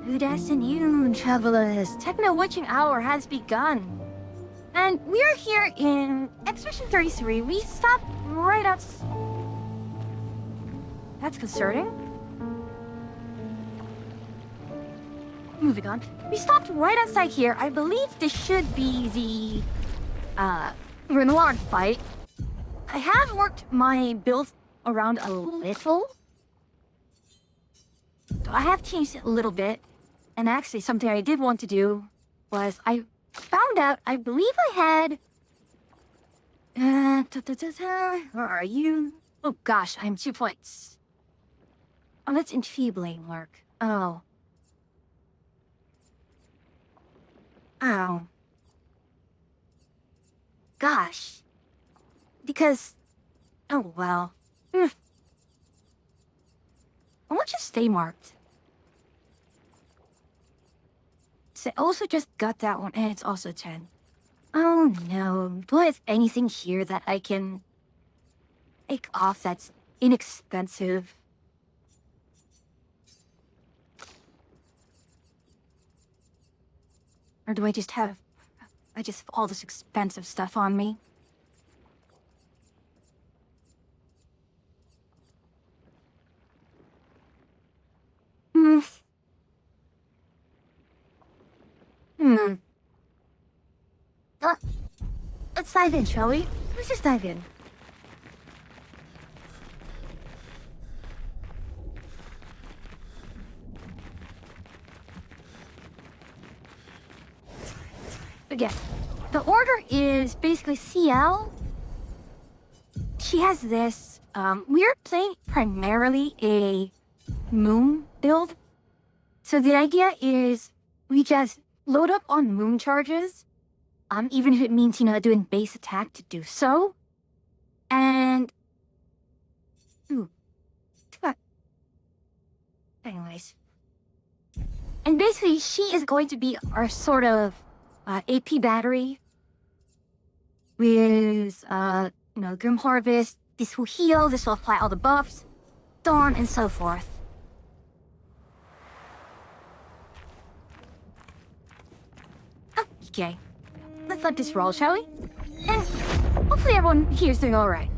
Good afternoon, travelers. Techno Witching Hour has begun. And we're here in Expedition 33. We stopped right out... That's concerning. Moving on. We stopped right outside here. I believe this should be the, Renard fight. I have worked my build around a little. So I have changed it a little bit. And actually, something I did want to do was I found out, I believe I had... where are you? Oh gosh, I'm 2 points. Oh, that's enfeebling work. Oh. Oh. Gosh. Because... Oh, well. I want you to stay marked. So I also just got that one, and it's also 10. Oh no, do I have anything here that I can take off that's inexpensive? Or do I just have all this expensive stuff on me? Let's dive in, shall we? Let's just dive in. Again, the order is basically CL. She has this. We're playing primarily a moon build. So the idea is we just load up on moon charges. Even if it means, doing base attack to do so. And... Ooh. Anyways. And basically, she is going to be our sort of AP battery. With, Grim Harvest. This will heal, this will apply all the buffs. So on and so forth. Okay. Let's let this roll, shall we? And hopefully everyone here's doing alright.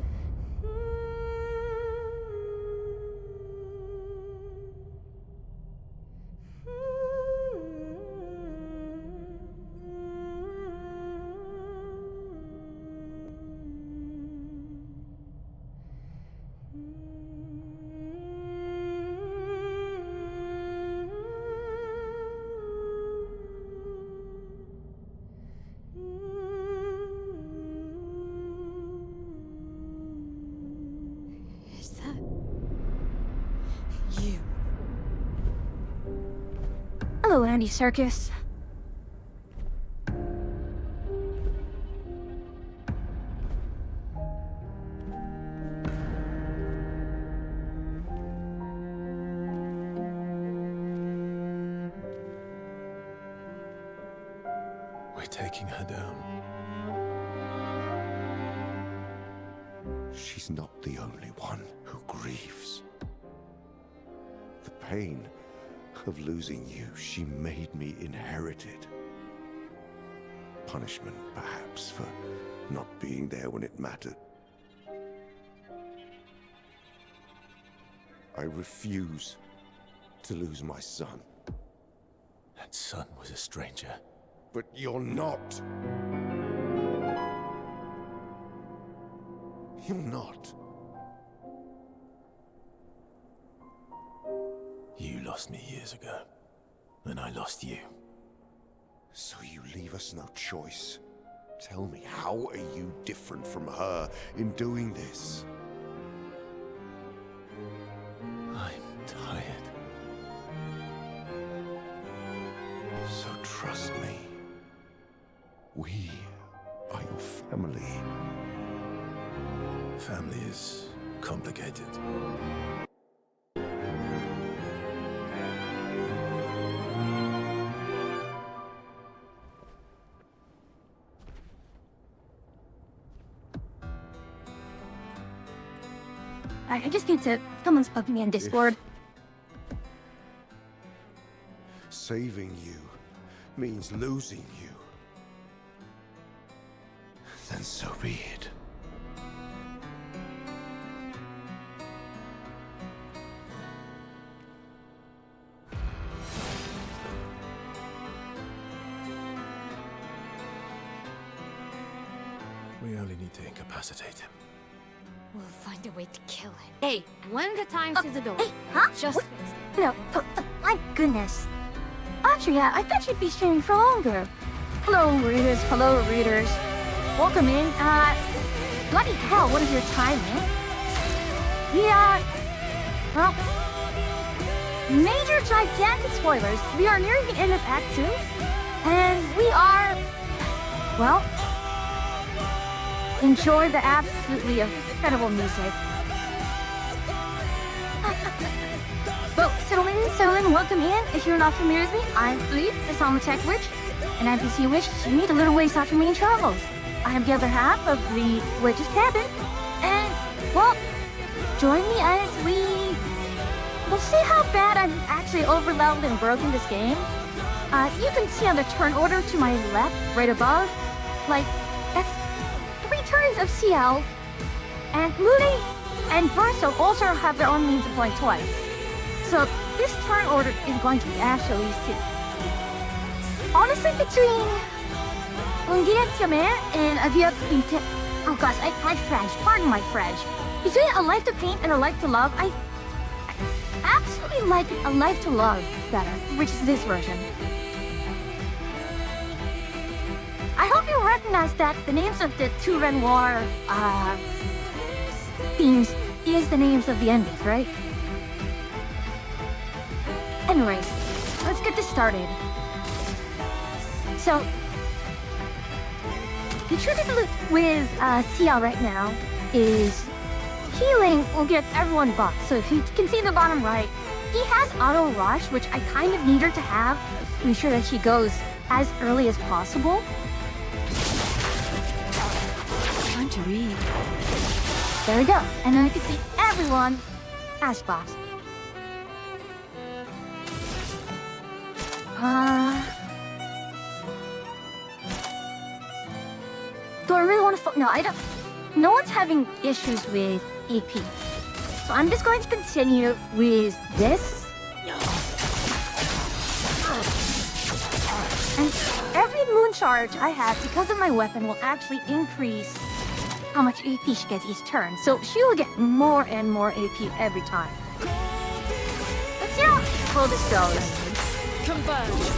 Hello, Andy Serkis. We're taking her down. She's not the only one who grieves. The pain of losing you, she made me inherit it. Punishment, perhaps, for not being there when it mattered. I refuse to lose my son. That son was a stranger. But you're not. You're not. You lost me years ago, and I lost you. So you leave us no choice. Tell me, how are you different from her in doing this? I'm tired. So trust me. We are your family. Family is complicated. I just need to... Someone's bugging me in Discord. Saving you means losing you, then so be it. We only need to incapacitate him. We'll find a way to kill him. Hey, one at a time to the door. Hey, huh? Just What? fixed it. No, my goodness. Actually, yeah, I thought you'd be streaming for longer. Hello, readers. Hello, readers. Welcome in. Bloody hell, what is your time, man? Well, major gigantic spoilers. We are nearing the end of Act 2, and we are, well, enjoy the absolutely incredible music. Well, settle in, welcome in. If you're not familiar with me, I'm Fleet, the Salma Tech Witch, and as you see wish, you meet a little ways out from main travels. I am the other half of the Witch's Cabin, and, well, join me as we'll see how bad I'm actually overleveled and broken this game. You can see on the turn order to my left, right above, like, that's 3 turns of CL, and Mooney and Verso also have their own means of playing twice. So this turn order is going to be actually sick. Honestly, between Ungietiame and Avia Quinte, oh gosh, my French, pardon my French. Between A Life to Paint and A Life to Love, I absolutely like A Life to Love better, which is this version. I hope you recognize that the names of the 2 Renoir themes is the names of the endings, right? Anyways, let's get this started. So, the trick with CL right now is healing will give everyone buffs. So if you can see in the bottom right, he has auto rush, which I kind of need her to have to ensure that she goes as early as possible. Time to read. There we go. And then you can see everyone as boss. Do I really want to no, I don't. No one's having issues with AP. So I'm just going to continue with this. And every moon charge I have because of my weapon will actually increase how much AP she gets each turn. So she will get more and more AP every time. Let's see how well this goes. Converge.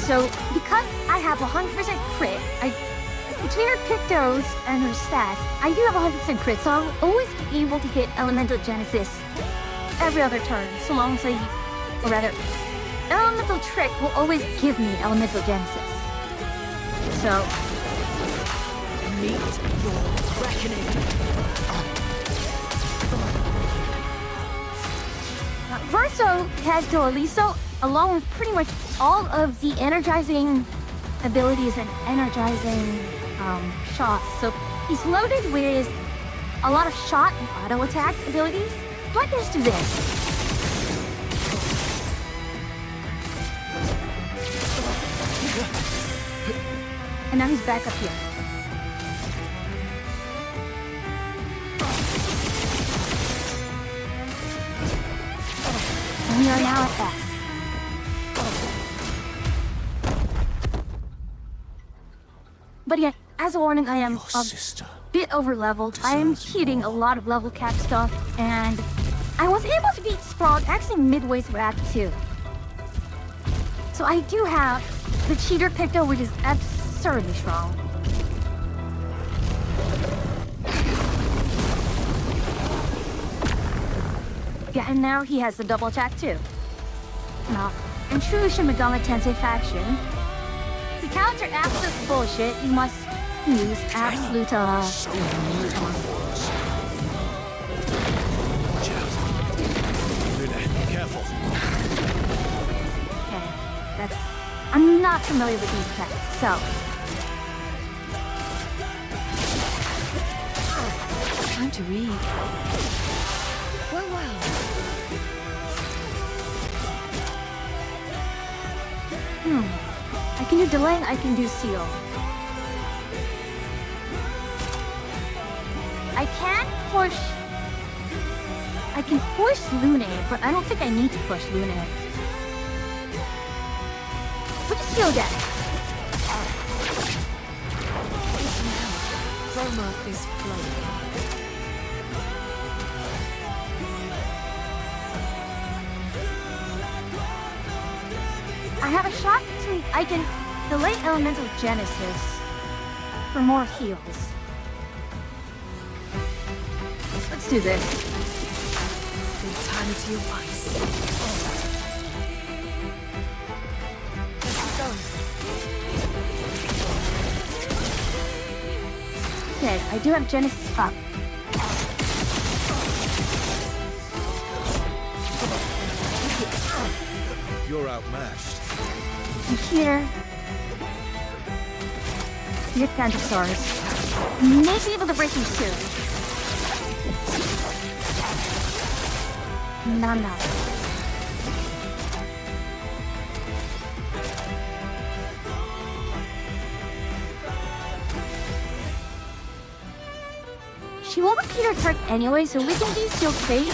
So, because I have 100% crit, between her Pictos and her stats, I do have 100% crit, so I'll always be able to hit Elemental Genesis every other turn, so long as or rather, Elemental Trick will always give me Elemental Genesis. So, Meet your reckoning. Verso has Dualiso, along with pretty much all of the energizing abilities and energizing shots. So he's loaded with a lot of shot and auto attack abilities. So I can just do this. And now he's back up here. And we are now at S. But yeah, as a warning, I am Your a sister. bit over leveled. I am deserves hitting a lot of level cap stuff, and I was able to beat Sprawl actually midway through Act 2. So I do have the Cheater Picto, which is absurdly strong. Yeah, and now he has the double attack too. Now, in true Shin Megami Tensei fashion, to counter absolute bullshit, you must use absolute, So near to us. Watch out. Luna, careful. Okay, that's... I'm not familiar with these attacks, so... Time to read. Well, well. I can do delay, I can do seal. I can push Lune, but I don't think I need to push Lune. Put the seal again. Chroma is flowing. I have a shot to... I can delay Elemental Genesis for more heals. Let's do this. Eternity of ice. Let's keep going. Okay, I do have Genesis up. You're outmatched. And here... Your Phantosaurs. May be able to break them too. No. She won't repeat her turn anyway, so we can do Sealed Fate.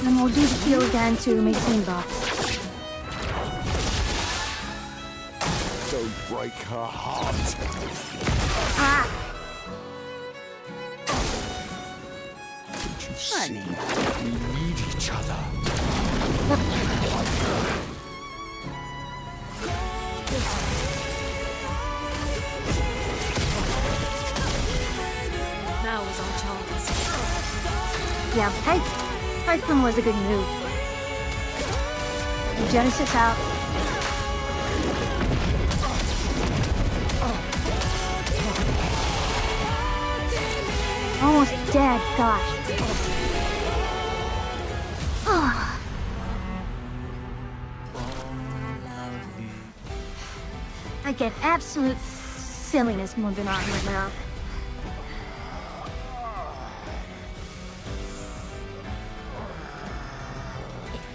And we'll do the heal again to maintain box. Don't break her heart. Ah! Don't you see? We need each other. Now is our chance. Yeah, Typhoon was a good move. Genesis out. Almost dead, gosh. I get absolute silliness moving on right now.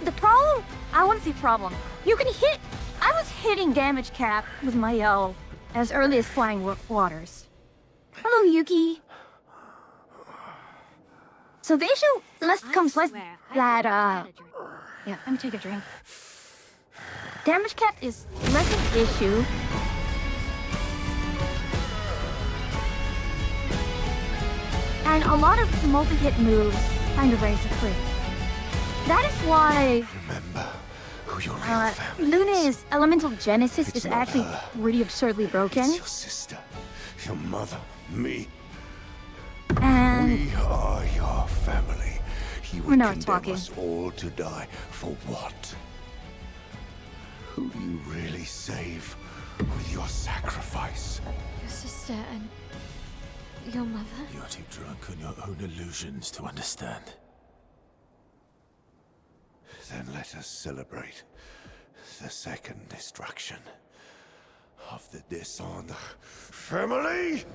The problem? I want to see problem. You can hit... I was hitting damage cap with my L as early as Flying Waters. Hello, Yuki. So the issue comes less that, yeah, let me take a drink. Damage cap is less an issue. And a lot of multi-hit moves kind of raise the free. That is why Remember who your real family Luna's Elemental Genesis It's is not actually her. really absurdly broken. It's your sister, your mother, me. And We are your family. You We're would not condemn talking. us all to die for what? Who do you really save with your sacrifice? Your sister and your mother? You're too drunk on your own illusions to understand. Then let us celebrate the second destruction of the Descendre family.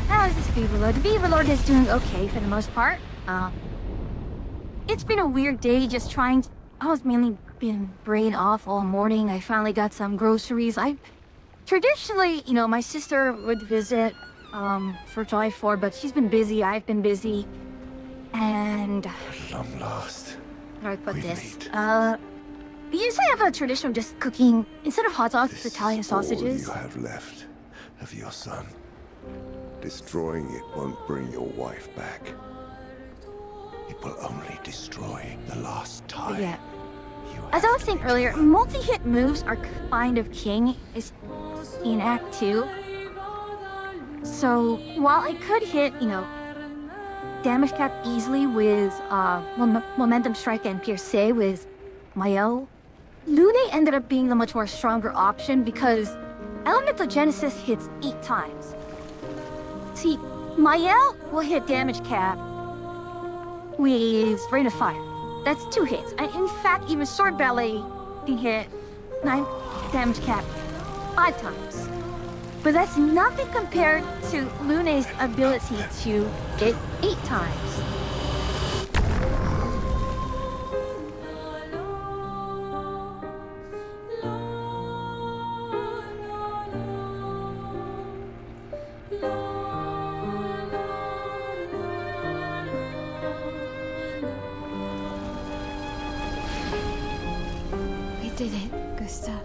how is this Beaver Lord? The Beaver Lord is doing okay for the most part. It's been a weird day just trying to... I was mainly been brain off all morning. I finally got some groceries. Traditionally, you know, my sister would visit for July 4th, but she's been busy. I've been busy. And At long last. how do I put We this? meet. We usually have a tradition of just cooking, instead of hot dogs, This Italian is all sausages. you have left of your son. Destroying it won't bring your wife back. It will only destroy the last But tie. yeah. You As I have was to saying be earlier, together. multi-hit moves are kind of king is in Act 2. So while I could hit, you know, damage cap easily with Momentum Strike and Pierce with Mayo, Lune ended up being the much more stronger option because Elemental Genesis hits 8 times. See, Mael will hit damage cap with Rain of Fire. That's 2 hits. And in fact, even Sword Ballet can hit 9 damage cap 5 times. But that's nothing compared to Lune's ability to hit 8 times. We did it, Gustav.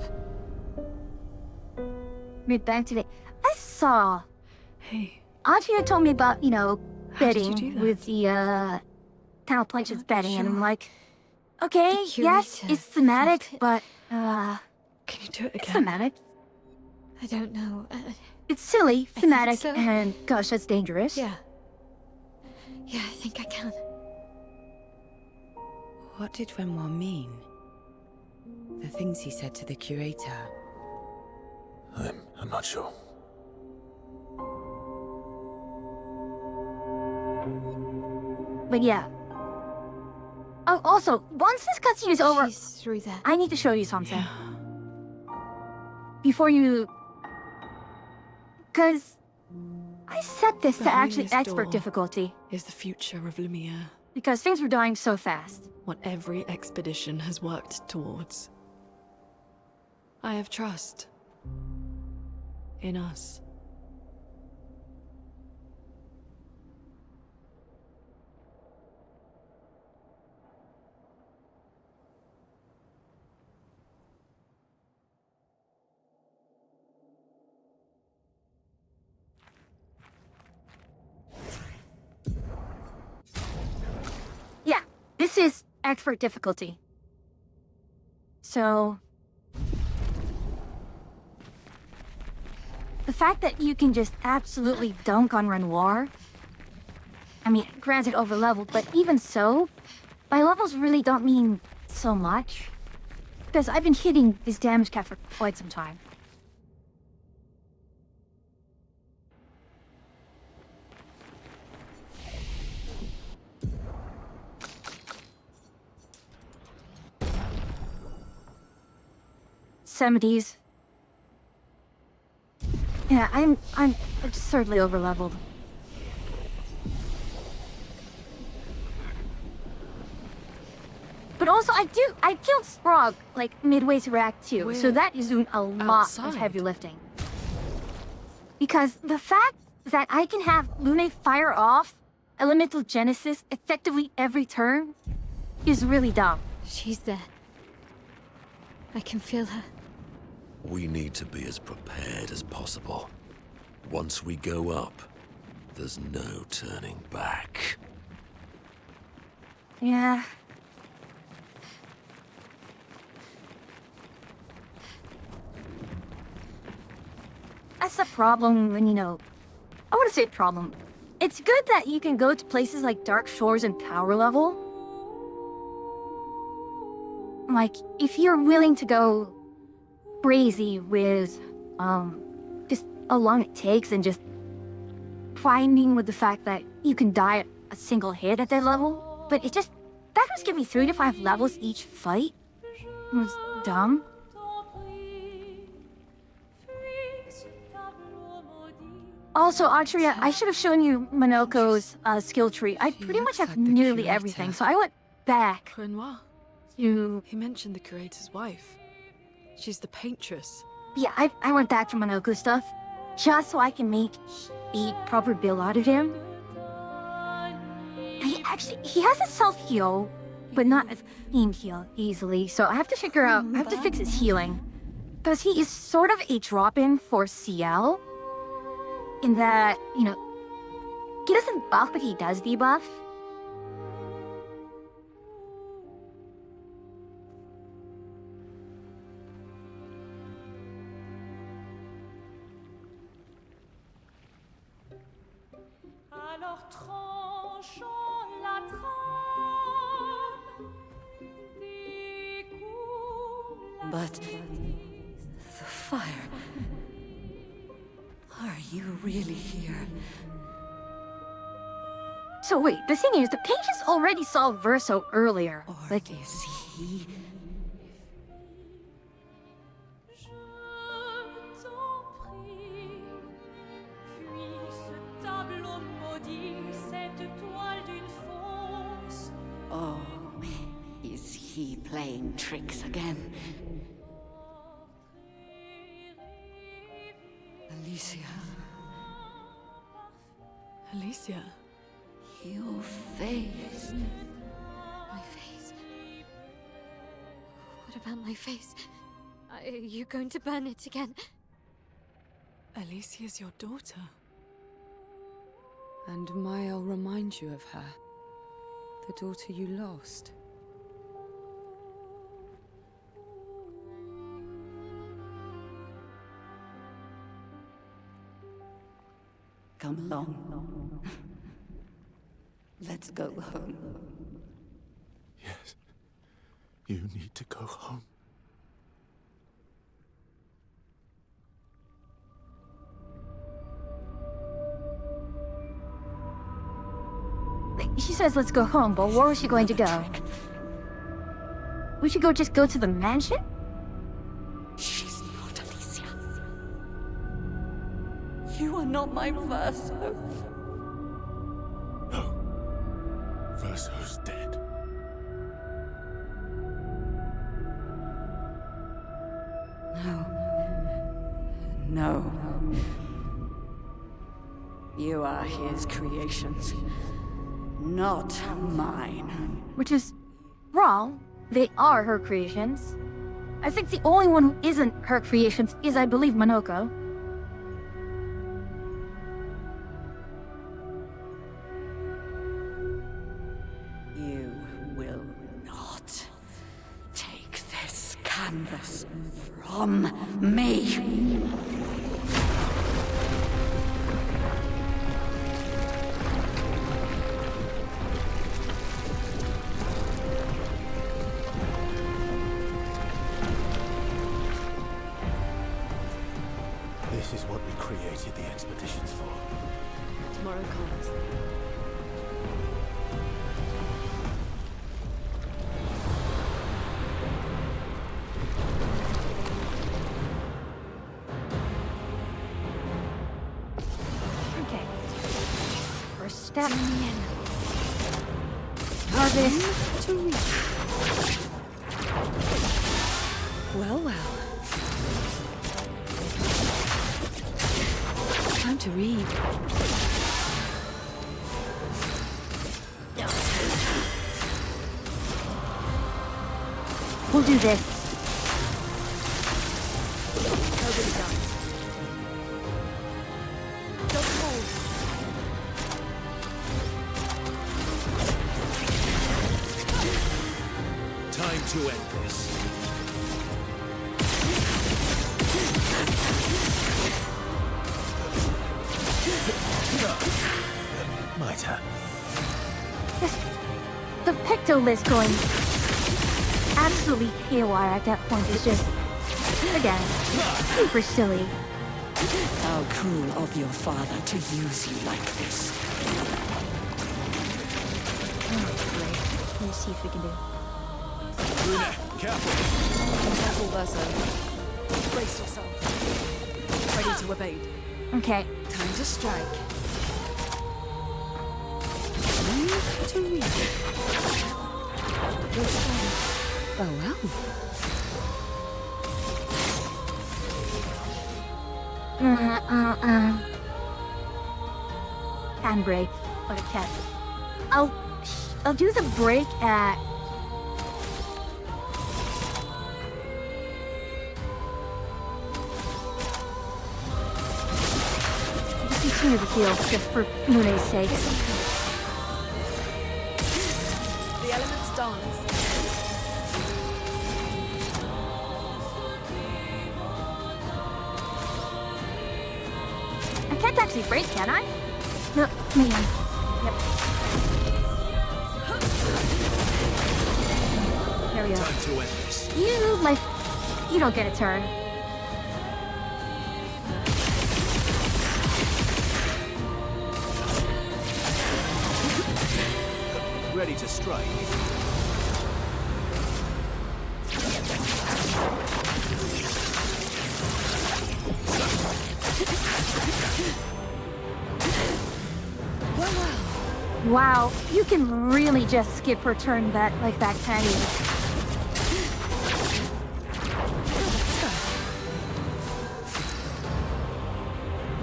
Right back today. I saw Hey, Adria told me about, How did you betting do that? with the Town Planches betting, and I'm like, okay, The yes, curator it's thematic, felt it. but can you do it it's again? thematic. I don't know. It's silly, think thematic, so. and gosh, that's dangerous. Yeah. Yeah, I think I can. What did Renoir mean? The things he said to the curator. I'm not sure. But yeah. Oh, also, once this cutscene is over, She's through there. I need to show you something. Before you... Because I set this to Behind actually this expert door. difficulty. Is the future of Lumiere. Because things were dying so fast. What every expedition has worked towards. I have trust. In us. Yeah, this is expert difficulty. So... the fact that you can just absolutely dunk on Renoir... I mean, granted over-leveled, but even so, my levels really don't mean so much. Because I've been hitting this damage cap for quite some time. '70s. Yeah, I'm absurdly overleveled. But also, I killed Sprog, like, midway through Act 2, so We're that is doing a lot of outside. heavy lifting. Because the fact that I can have Lune fire off Elemental Genesis effectively every turn is really dumb. She's there. I can feel her. We need to be as prepared as possible. Once we go up, there's no turning back. Yeah. That's the problem when, I want to say problem. It's good that you can go to places like Dark Shores and Power Level. Like, if you're willing to go crazy with, just how long it takes and just finding with the fact that you can die at a single hit at that level. But that was giving me 3 to 5 levels each fight. It was dumb. Also, Atria, I should have shown you Monoko's skill tree. I He pretty much looks have like the nearly curator. everything, so I went back Renoir. to... He mentioned the curator's wife. She's the paintress. Yeah, I went back to Monoko stuff, just so I can make a proper build out of him. He has a self-heal, but not a team heal easily, so I have to figure out, I have to fix his healing. Because he is sort of a drop-in for CL, in that, he doesn't buff, but he does debuff. Alors tranchons la trame, découle la But the fire. Are you really here? So wait, the thing is, the pages already saw Verso earlier. Or Like, is he? Je t'en prie, fuis ce tableau maudit, cette toile d'une fausse. Oh, is he playing tricks again? Alicia, Alicia. your face. My face. What about my face? Are you going to burn it again? Alicia's your daughter. And Maya reminds you of her. The daughter you lost. Come along. Let's go home. Yes. You need to go home. she says let's go home, but where was she going to go? We should just go to the mansion? She's not Alicia. You are not my Verso. No. Verso's dead. No. You are his creations, not mine. Which is wrong. They are her creations. I think the only one who isn't her creations is, I believe, Monoko. You will not take this canvas from me. This is what we created the expeditions for. Tomorrow comes. Okay. First step. Harvest. To read. Well, well. Time to read. We'll do this. Nobody dies. Don't move. Time to end this. Maita. The Picto list going absolutely haywire at that point is just, again, super silly. How cruel of your father to use you like this. Great. Let me see if we can do. Luna, careful. Careful, Verso. Brace yourself. Ready to evade. Okay. Time to strike. Time to read. Oh well. Can break, but it can't. I'll do the break at. Just continue the heal, just for Mune's sake. The elements dance. I can't actually break, can I? No, man. Yep. There we go. Time to end this. You don't get a turn. ready to strike. Wow, you can really just skip or turn that like that, can you?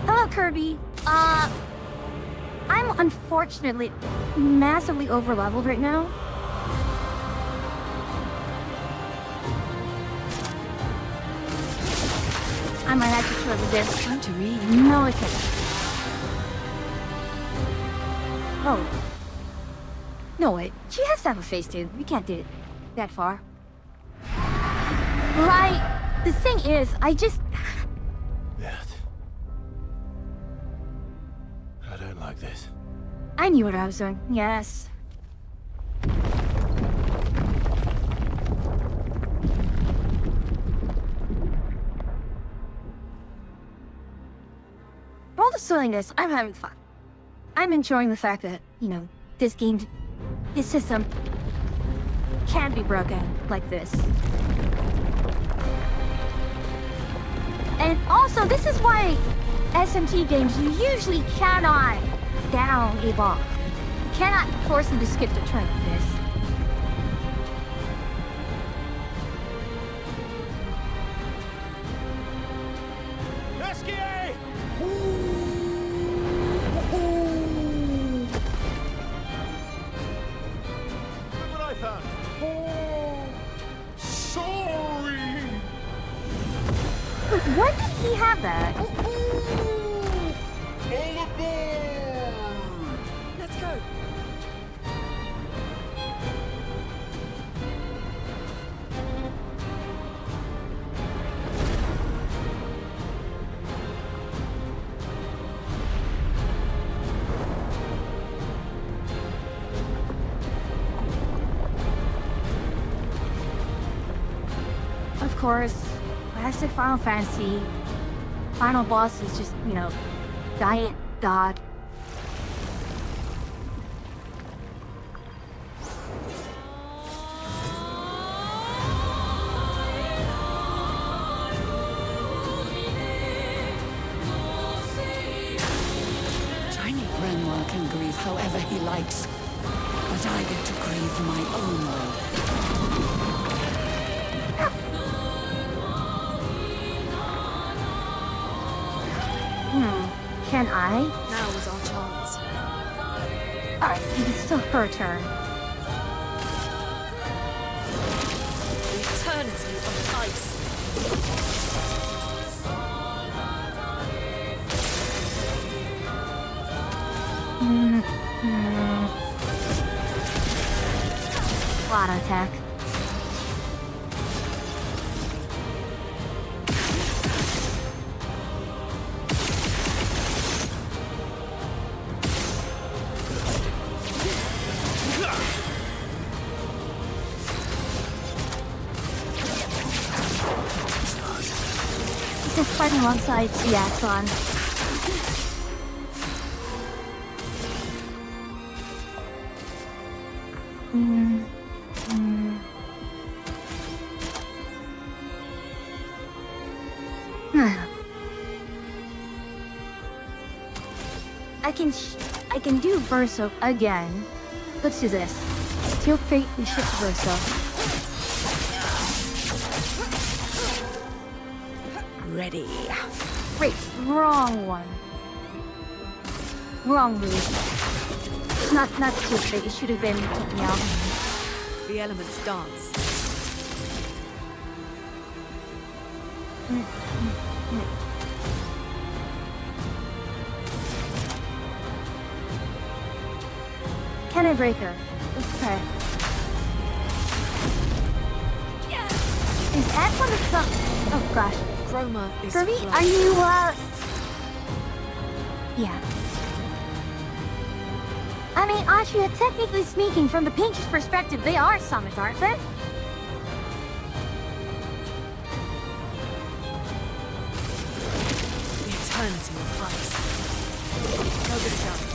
Hello, Kirby. I'm unfortunately massively overleveled right now. I might have to turn this. Time to read. No, it can't. Oh. No, wait. She has to have a face, dude. We can't do it that far. Right. The thing is, I just... That. I don't like this. I knew what I was doing. Yes. For all the silliness, I'm having fun. I'm enjoying the fact that, you know, this game, this system can be broken like this. And also, this is why SMT games, you usually cannot down a block. You cannot force them to skip the turn like this. Esquier! Look what I found. Sorry! Wait, when did he have that? All aboard! Let's go. Of course, classic Final Fantasy. Final boss is just, you know, giant god. Tiny Renoir can grieve however he likes, but I get to grieve my own way. Can I? Now was our chance. Alright, it's still her turn. The eternity of ice. Auto attack. He's just fighting alongside Tiaxon. I can do Verso again. Let's do this. Steel Fate and shift Verso. Ready. Wait, wrong one. Wrong move. Not Steel Fate. It should have been taken out. The elements dance. Cannon Breaker. Let's try it. Is Axe on the sun? Oh gosh. Chroma is Kirby, flow. are you, yeah. I mean, Ashia, technically speaking, from the Pinch's perspective, they are summons, aren't they? The eternity of ice. No good chance.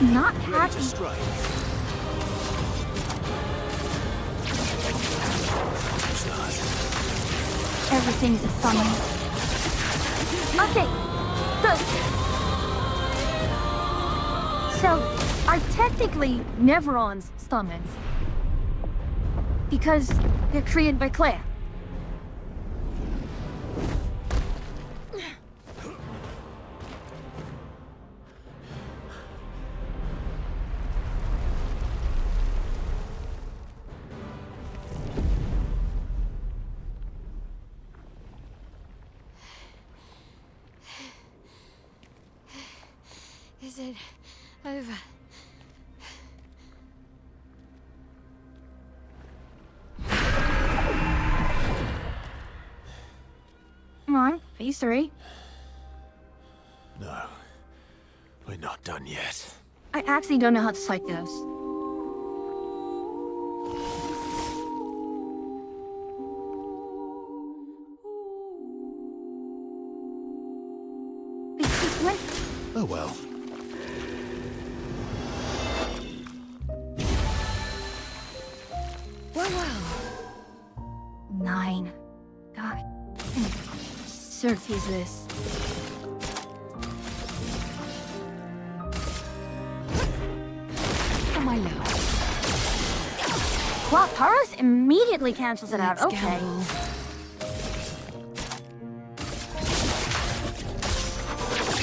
I'm not Ready happy. to strike. Everything is a summon. Okay, so are technically Neveron's summons because they're created by Claire. Is it over? Come on, phase 3. No. We're not done yet. I actually don't know how to cite those. Because when Oh well. Well. 9. God. Surf is this. For my love. Wow, Taros immediately cancels it out. Let's Okay. gamble.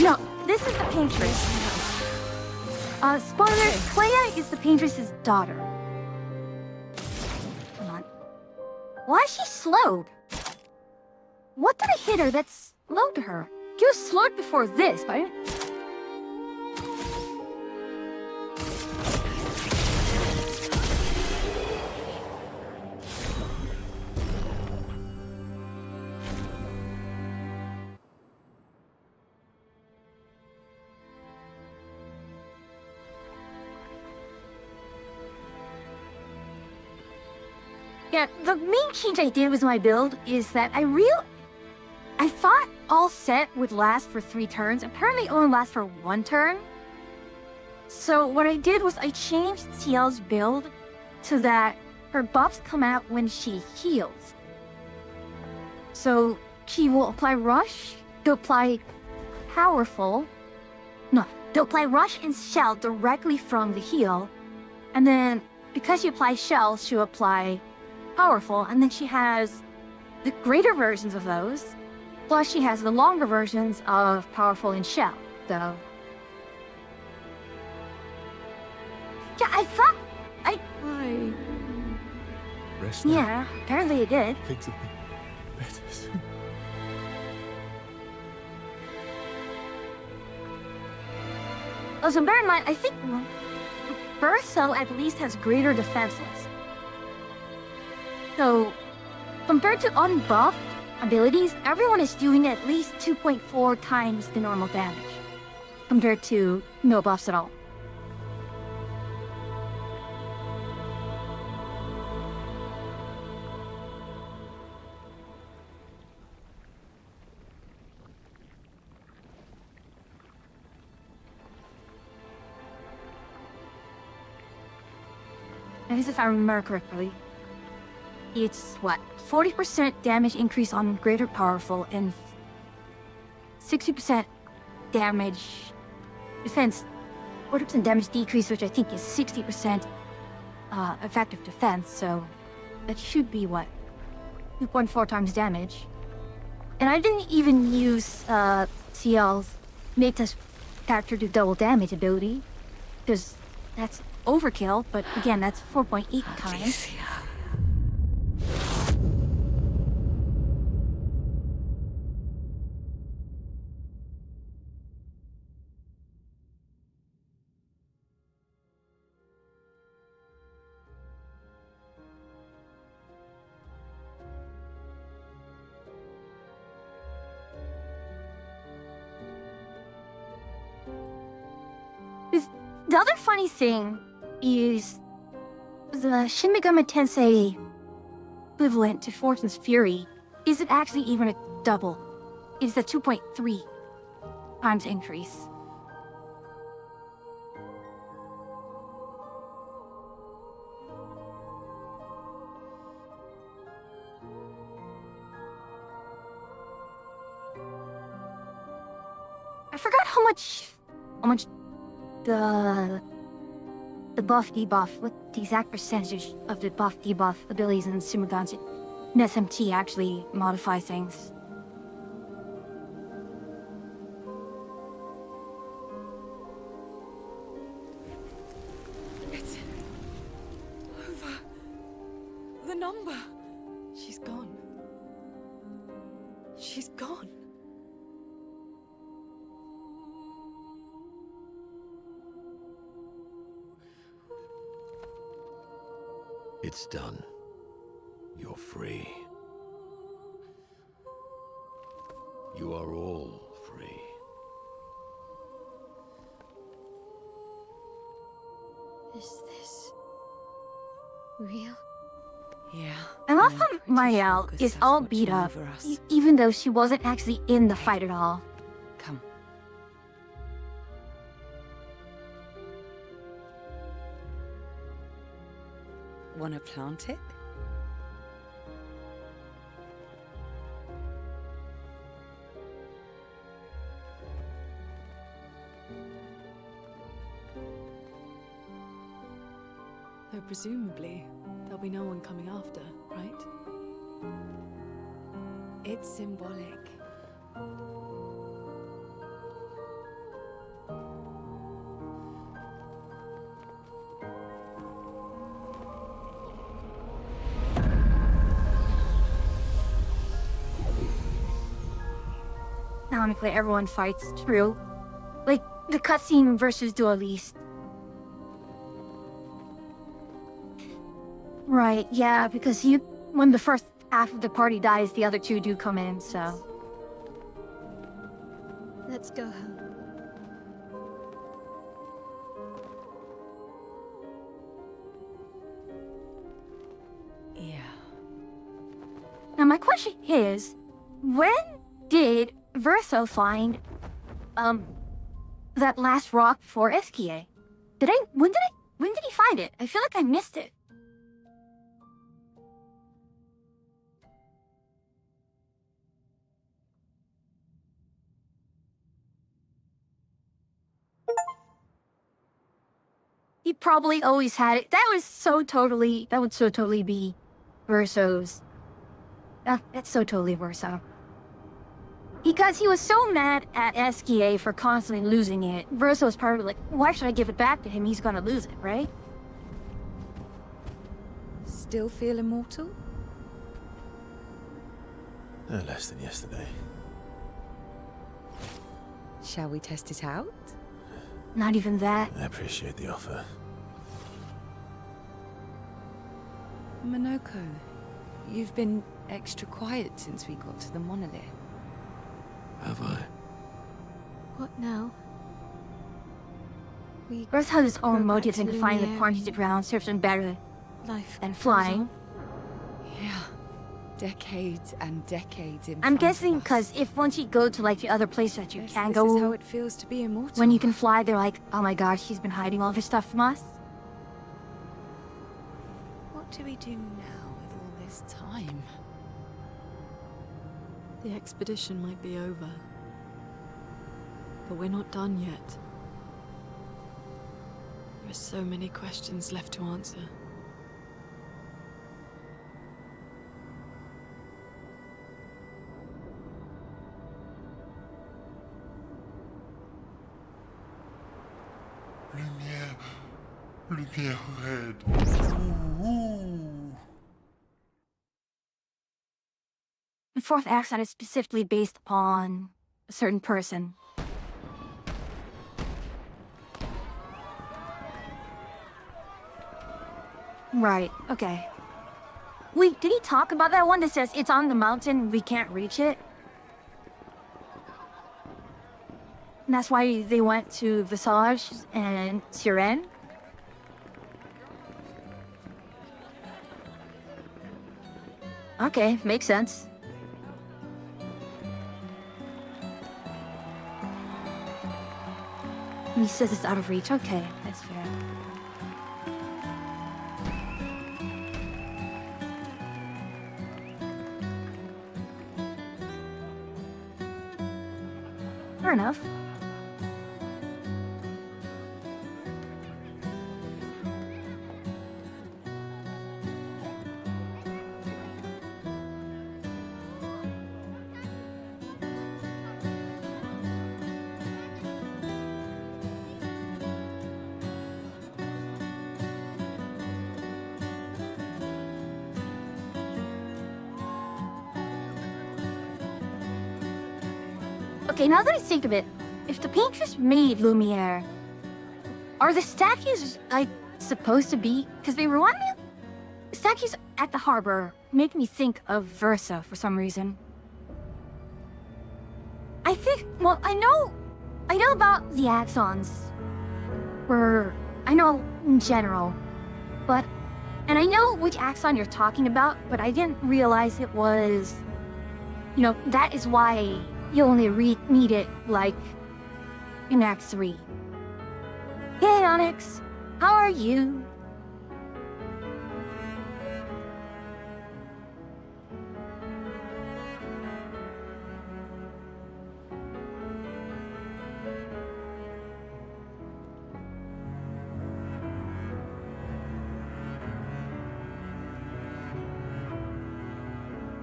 No, this is the Paintress. Spoiler, Clea is the Paintress's daughter. Come on. Why is she slowed? What did I hit her that slowed her? She was slowed before this, but yeah, the main change I did with my build is that I thought all set would last for 3 turns. Apparently it only lasts for 1 turn. So what I did was I changed CL's build so that her buffs come out when she heals. So she will apply Rush, she'll apply Powerful. No, they'll apply Rush and Shell directly from the heal. And then because she applies Shell, she'll apply Powerful. And then she has the greater versions of those. Plus she has the longer versions of Powerful and Shell. So yeah, I thought Rest now. yeah, apparently it did. Things will be better soon. Also, bear in mind, I think Bertho at least has greater defenseless. So, compared to unbuffed abilities, everyone is doing at least 2.4 times the normal damage, compared to no buffs at all. That is if I remember correctly. It's what? 40% damage increase on greater powerful and 60% damage defense. 40% damage decrease, which I think is 60% effective defense, so that should be what? 2.4 times damage. And I didn't even use CL's make this character do double damage ability, because that's overkill, but again, that's 4.8 times. The other funny thing is the Shin Megami Tensei equivalent to Fortune's Fury isn't actually even a double. It's a 2.3 times increase. I forgot how much the buff debuff, what the exact percentage of the buff debuff abilities in Sumaganji in SMT actually modify things. It's over. The number. She's gone. She's gone. It's done. You're free. You are all free. Is this real? Yeah. I love how I'm pretty Marielle sure is Gustav's all watching beat up, over us. even though she wasn't actually in the fight at all. Come. Wanna plant it? Though presumably, there'll be no one coming after, right? It's symbolic. Ironically, everyone fights through. Like, the cutscene versus Dueliste. Right, yeah, because when the first half of the party dies, the other two do come in, so... Let's go home. Yeah. Now my question is, when did Verso find, that last rock for Eskia? When did he find it? I feel like I missed it. He probably always had it. That would so totally be Verso's. That's so totally Verso. Because he was so mad at Eskia for constantly losing it, Verso was probably like, why should I give it back to him? He's gonna lose it, right? Still feel immortal? No less than yesterday. Shall we test it out? Not even that. I appreciate the offer. Monoko, you've been extra quiet since we got to the monolith. Have I? What now? We Verso had his go own back motives to in finding the Lumiere. party to ground serves him better Life than goes flying. on. Yeah. Decades and decades in I'm front of guessing us. because if once you go to like the other place that you Yes, can this is how go, it feels to be immortal. when you can fly, they're like, oh my gosh, she's been hiding all this stuff from us. What do we do now with all this time? The expedition might be over. But we're not done yet. There are so many questions left to answer. Lumière red. The fourth accent is specifically based upon a certain person. Right, okay. Wait, did he talk about that one that says it's on the mountain, we can't reach it? And that's why they went to Visage and Siren? Okay, makes sense. He says it's out of reach. Okay, that's fair. Fair enough. Okay, now that I think of it, if the paintress made Lumiere, are the statues, like, supposed to be... Because they remind me of... Statues at the harbor make me think of Versa for some reason. I think... Well, I know about the axons. I know in general. But... And I know which axon you're talking about, but I didn't realize it was... You know, that is why you only meet it, like, in Act 3. Hey, Onyx. How are you?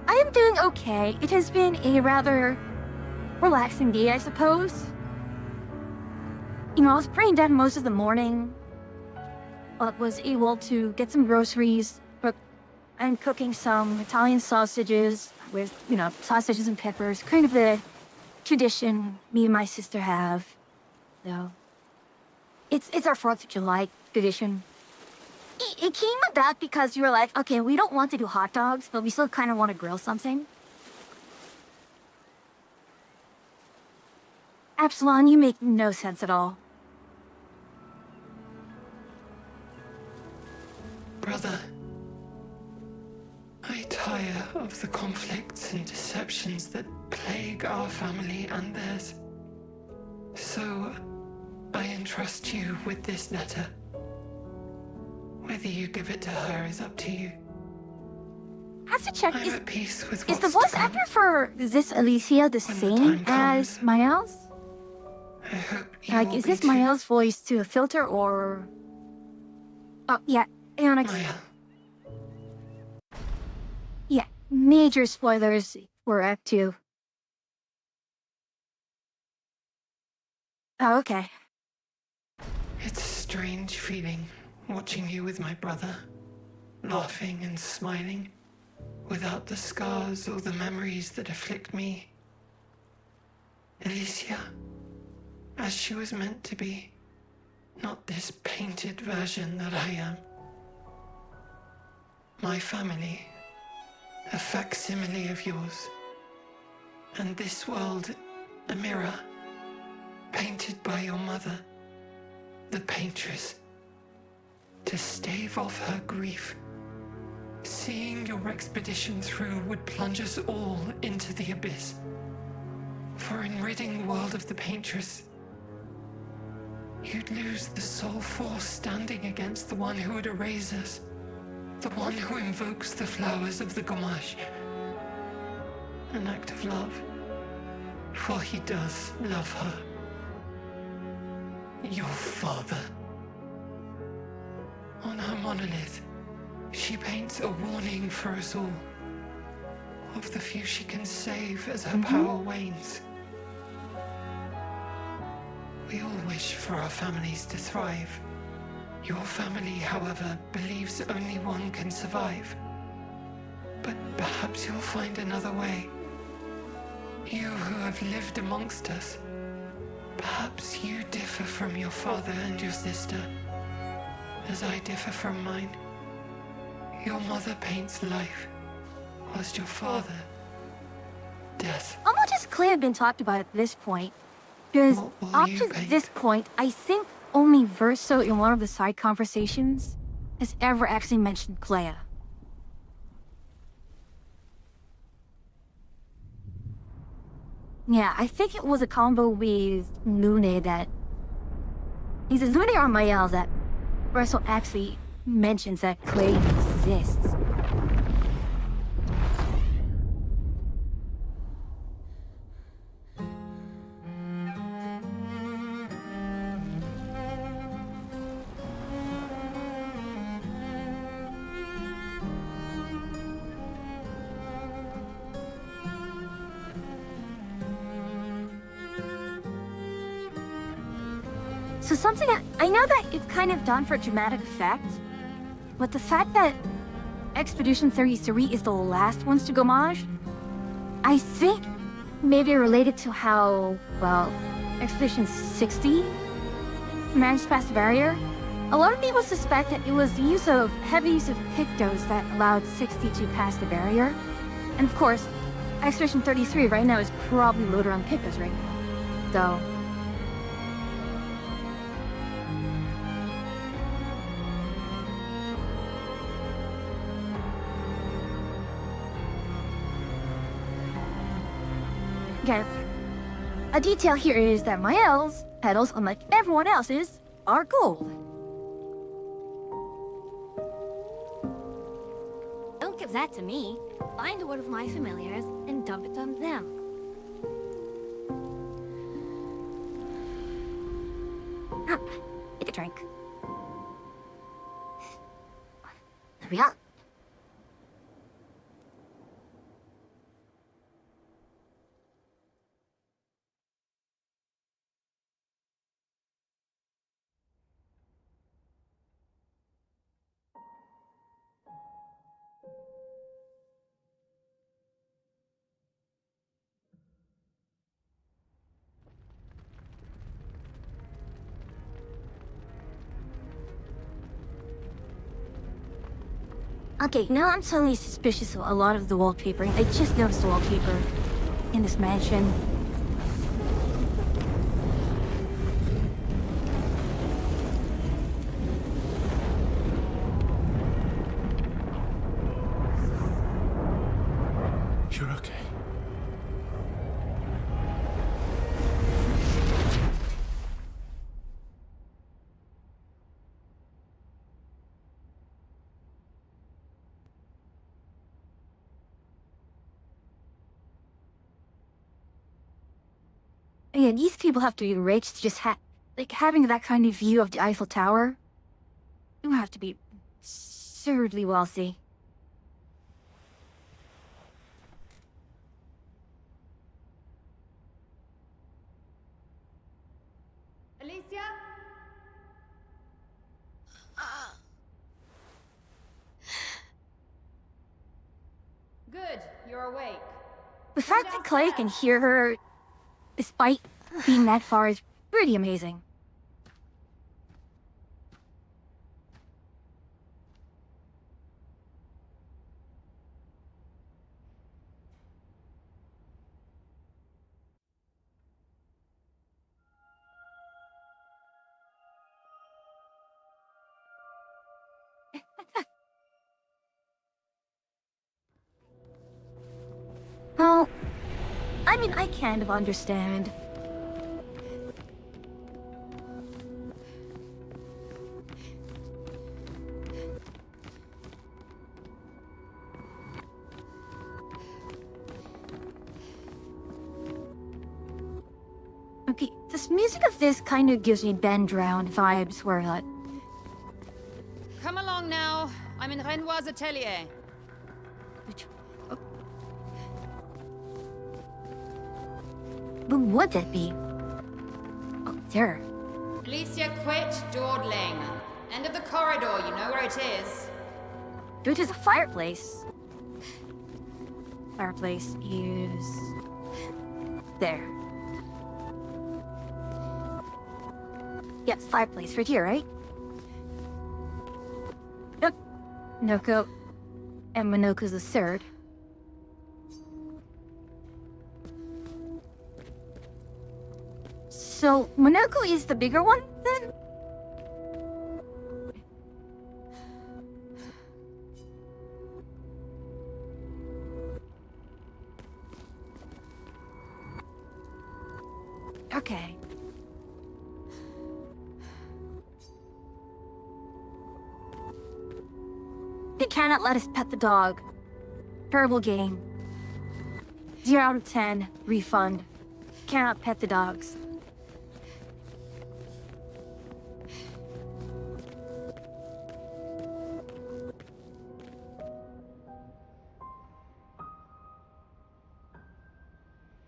I am doing okay. It has been a rather relaxing day, I suppose. You know, I was pretty dead most of the morning, but was able to get some groceries, but I'm cooking some Italian sausages with, you know, sausages and peppers, kind of the tradition me and my sister have. So, it's our 4th of July tradition. It came about because you were like, okay, we don't want to do hot dogs, but we still kind of want to grill something. Absalon, you make no sense at all. Brother, I tire of the conflicts and deceptions that plague our family and theirs. So, I entrust you with this letter. Whether you give it to her is up to you. I have to check, I'm at peace with is what's the voice to come. actor for this Alicia the same as Mael's? I hope you Like, will is be this too. Mael's voice to a filter or... Oh, yeah, Onyx. Mael. Yeah, major spoilers for Act 2. Oh, okay. It's a strange feeling, watching you with my brother, laughing and smiling, without the scars or the memories that afflict me. Alicia, as she was meant to be, not this painted version that I am. My family, a facsimile of yours, and this world, a mirror, painted by your mother, the paintress, to stave off her grief. Seeing your expedition through would plunge us all into the abyss. For in ridding the world of the paintress, you'd lose the sole force standing against the one who would erase us, the one who invokes the flowers of the Gamash. An act of love, for he does love her. Your father. On her monolith, she paints a warning for us all, of the few she can save as her power wanes. We all wish for our families to thrive. Your family, however, believes only one can survive. But perhaps you'll find another way. You who have lived amongst us, perhaps you differ from your father and your sister, as I differ from mine. Your mother paints life, whilst your father, death. How much has Clay been talked about at this point? Because What will up you to paint? this point, I think only Verso in one of the side conversations has ever actually mentioned Clea. Yeah, I think it was a combo with Lune that... He says Lune or Mael that Verso actually mentions that Clay exists. So something I know that it's kind of done for dramatic effect, but the fact that Expedition 33 is the last ones to Gomage, I think maybe related to how, well, Expedition 60 managed to pass the barrier. A lot of people suspect that it was the heavy use of Pictos that allowed 60 to pass the barrier. And of course, Expedition 33 right now is probably loaded on Pictos right now. So... Okay. A detail here is that Mael's petals, unlike everyone else's, are gold. Don't give that to me. Find one of my familiars and dump it on them. Take a drink. There we are. Okay, now I'm suddenly suspicious of a lot of the wallpaper. I just noticed the wallpaper in this mansion. You're okay. Yeah, these people have to be rich to just having that kind of view of the Eiffel Tower. You have to be absurdly wealthy. Alicia? Good, you're awake. The fact that Clay can hear her despite being that far is pretty amazing. Well, I mean, I kind of understand. Okay, this music of this kind of gives me Ben Drowned vibes where Come along now. I'm in Renoir's atelier. Who would that be? Oh, there. Alicia, quit dawdling. End of the corridor, you know where it is. Dude, there's a fireplace. Fireplace is... there. Yes, fireplace right here, right? Yep. Noko. And Minoko's the third. So, Monoko is the bigger one, then? Okay. They cannot let us pet the dog. Terrible game. 0 out of 10. Refund. Cannot pet the dogs.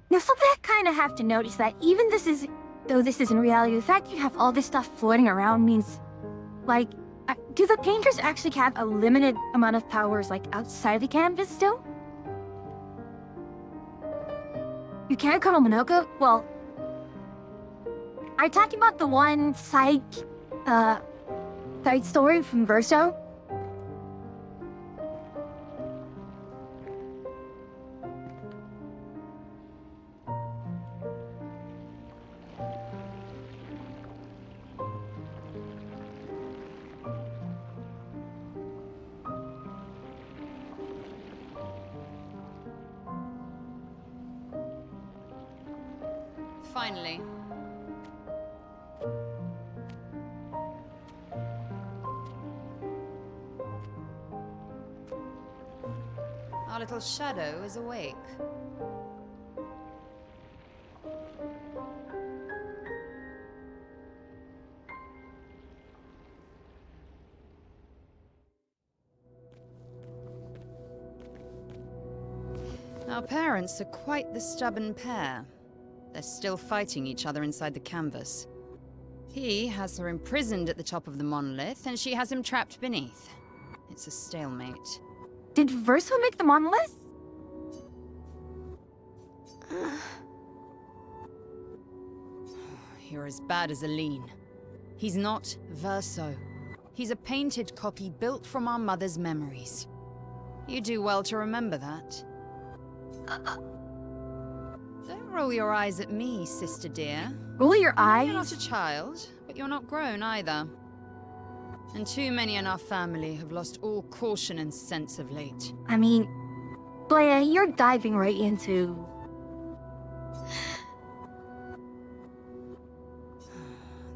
Now, something I kind of have to notice that even though this isn't reality, the fact you have all this stuff floating around means, like, do the painters actually have a limited amount of powers, like, outside the canvas still? You can't cuddle Minoka? Well, are you talking about the one side story from Verso? Finally. Our little shadow is awake. Our parents are quite the stubborn pair. They're still fighting each other inside the canvas. He has her imprisoned at the top of the monolith, and she has him trapped beneath. It's a stalemate. Did Verso make the monolith? You're as bad as Aline. He's not Verso. He's a painted copy built from our mother's memories. You do well to remember that. Don't roll your eyes at me, sister dear. Roll your eyes? You're not a child, but you're not grown either. And too many in our family have lost all caution and sense of late. I mean, Blair, you're diving right into...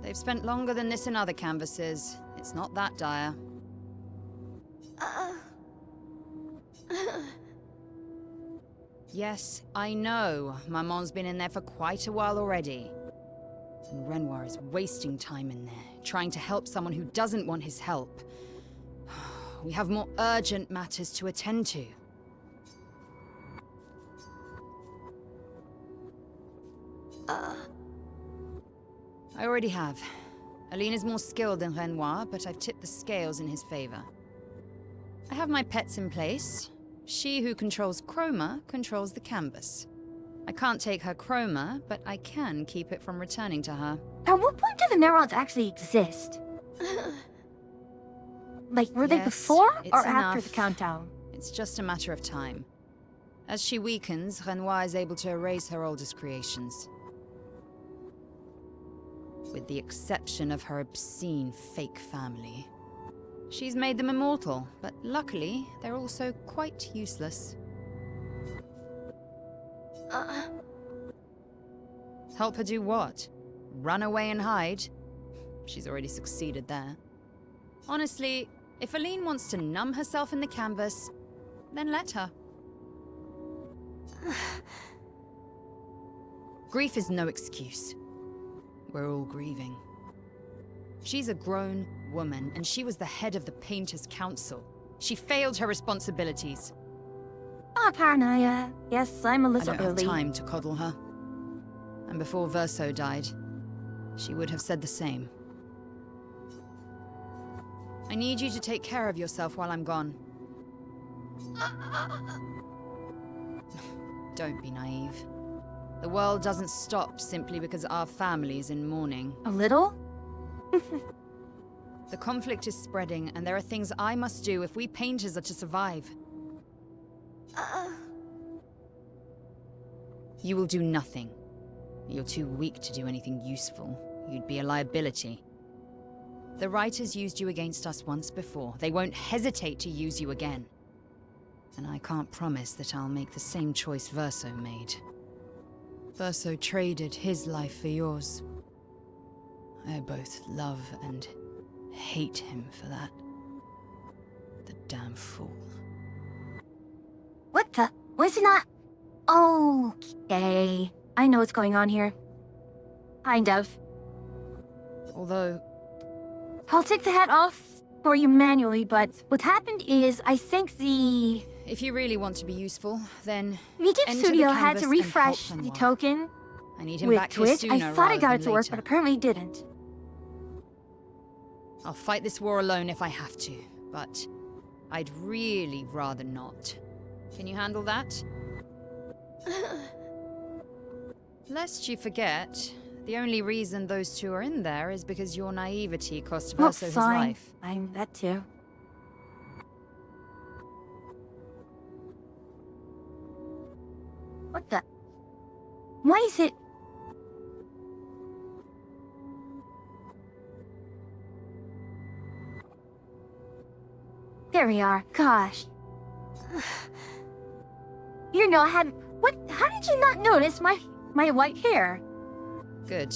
They've spent longer than this in other canvases. It's not that dire. Yes, I know. Maman's been in there for quite a while already. And Renoir is wasting time in there, trying to help someone who doesn't want his help. We have more urgent matters to attend to. I already have. Aline is more skilled than Renoir, but I've tipped the scales in his favor. I have my pets in place. She who controls Chroma controls the canvas. I can't take her Chroma, but I can keep it from returning to her. At what point do the neurons actually exist? Like, were they Yes, before it's or after enough. the countdown? It's just a matter of time. As she weakens, Renoir is able to erase her oldest creations. With the exception of her obscene fake family. She's made them immortal, but luckily, they're also quite useless. Help her do what? Run away and hide? She's already succeeded there. Honestly, if Aline wants to numb herself in the canvas, then let her. Grief is no excuse. We're all grieving. She's a grown woman, and she was the head of the Painters' Council. She failed her responsibilities. Ah, paranoia. Yes, I'm a I little don't have early. time to coddle her. And before Verso died, she would have said the same. I need you to take care of yourself while I'm gone. Don't be naive. The world doesn't stop simply because our family is in mourning. A little? The conflict is spreading, and there are things I must do if we painters are to survive. You will do nothing. You're too weak to do anything useful. You'd be a liability. The writers used you against us once before. They won't hesitate to use you again. And I can't promise that I'll make the same choice Verso made. Verso traded his life for yours. I both love and hate him for that. The damn fool. What the? Was it not? Okay. I know what's going on here. Kind of. Although... I'll take the hat off for you manually, but what happened is I think the... If you really want to be useful, then... Medium enter Studio the had canvas to and help refresh the Renoir. token I need him with back here Twitch. sooner I thought I rather got it than to work, later. but apparently it didn't. I'll fight this war alone if I have to, but I'd really rather not. Can you handle that? Lest you forget, the only reason those two are in there is because your naivety cost Oh, Verso his fine. life. I'm that too. What the? Why is it? There we are. Gosh. You know, I had... What? How did you not notice my white hair? Good.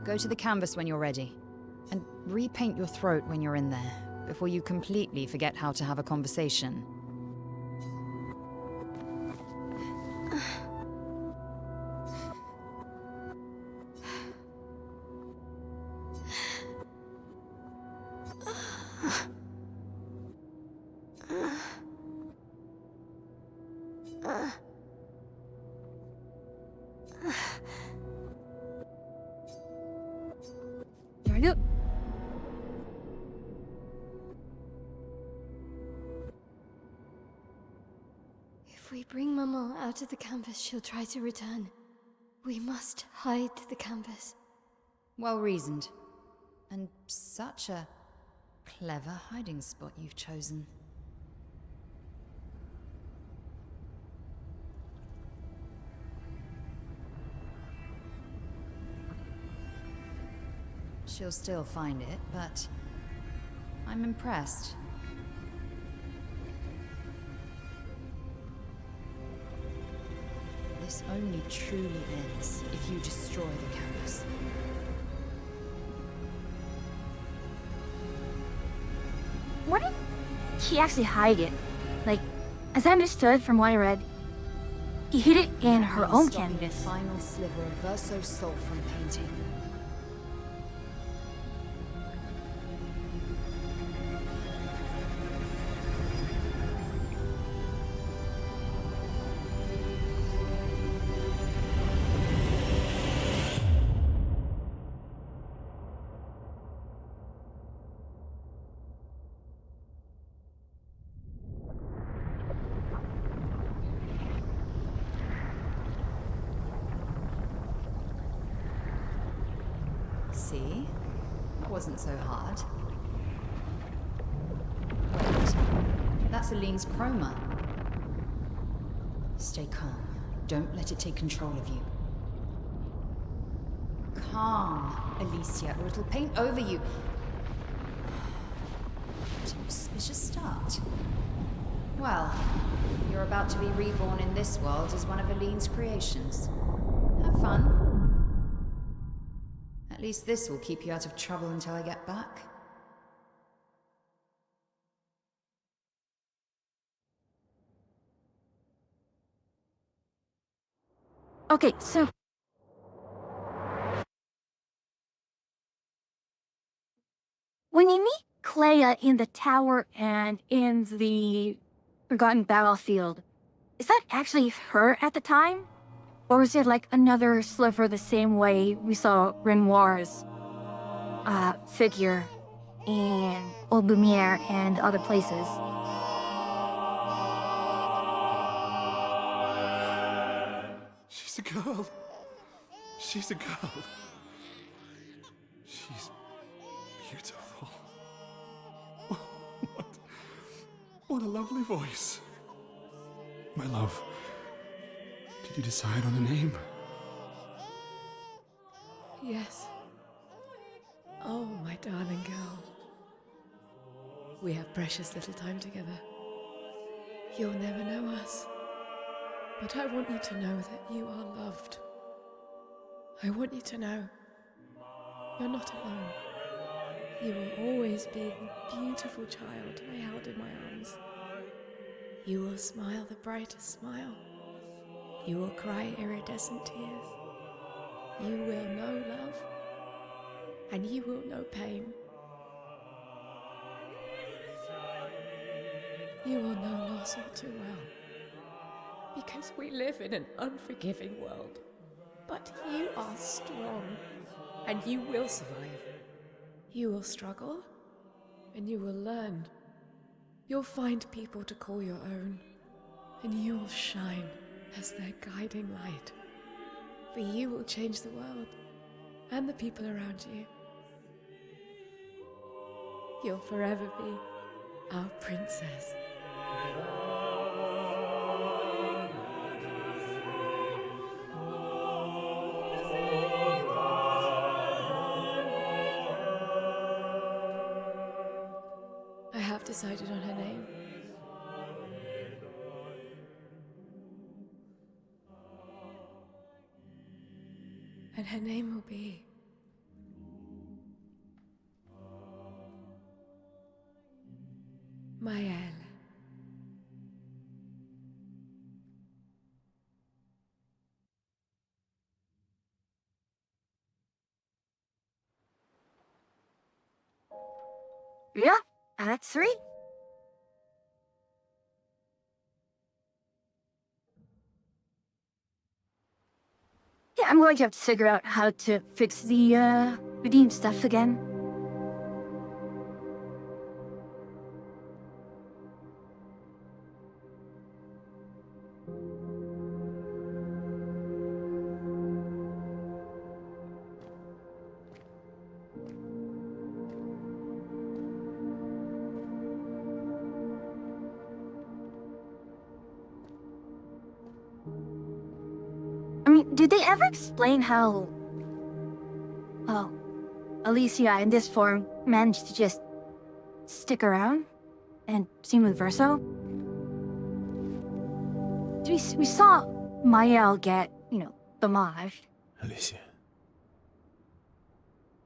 Go to the canvas when you're ready. And repaint your throat when you're in there, before you completely forget how to have a conversation. There we go. If we bring Maman out of the canvas, she'll try to return. We must hide the canvas. Well reasoned. And such a clever hiding spot you've chosen. She'll still find it, but I'm impressed. This only truly ends if you destroy the canvas. Where did he actually hide it? Like, as I understood from what I read, he hid it in her own Stopping canvas. The final sliver of Verso's soul from painting. See? That wasn't so hard. Wait. That's Aline's chroma. Stay calm. Don't let it take control of you. Calm, Alicia, or it'll paint over you. What an auspicious start. Well, you're about to be reborn in this world as one of Aline's creations. Have fun. At least this will keep you out of trouble until I get back. Okay, so... when you meet Clea in the tower and in the Forgotten Battlefield, is that actually her at the time? Or is it like another sliver the same way we saw Renoir's figure in Old Lumiere and other places? She's a girl. She's a girl. She's beautiful. What a lovely voice. My love, did you decide on a name? Yes. Oh, my darling girl. We have precious little time together. You'll never know us. But I want you to know that you are loved. I want you to know you're not alone. You will always be the beautiful child I held in my arms. You will smile the brightest smile. You will cry iridescent tears. You will know love, and you will know pain. You will know loss all too well, because we live in an unforgiving world. But you are strong, and you will survive. You will struggle, and you will learn. You'll find people to call your own, and you will shine as their guiding light. For you will change the world and the people around you. You'll forever be our princess. I have decided on her name. And her name will be... Mael. Yeah, Act 3. Yeah, I'm going to have to figure out how to fix the, redeem stuff again. I mean, did they ever explain how... Oh, Alicia in this form managed to just stick around? And same with Verso? We saw Mael get, you know, demolished. Alicia.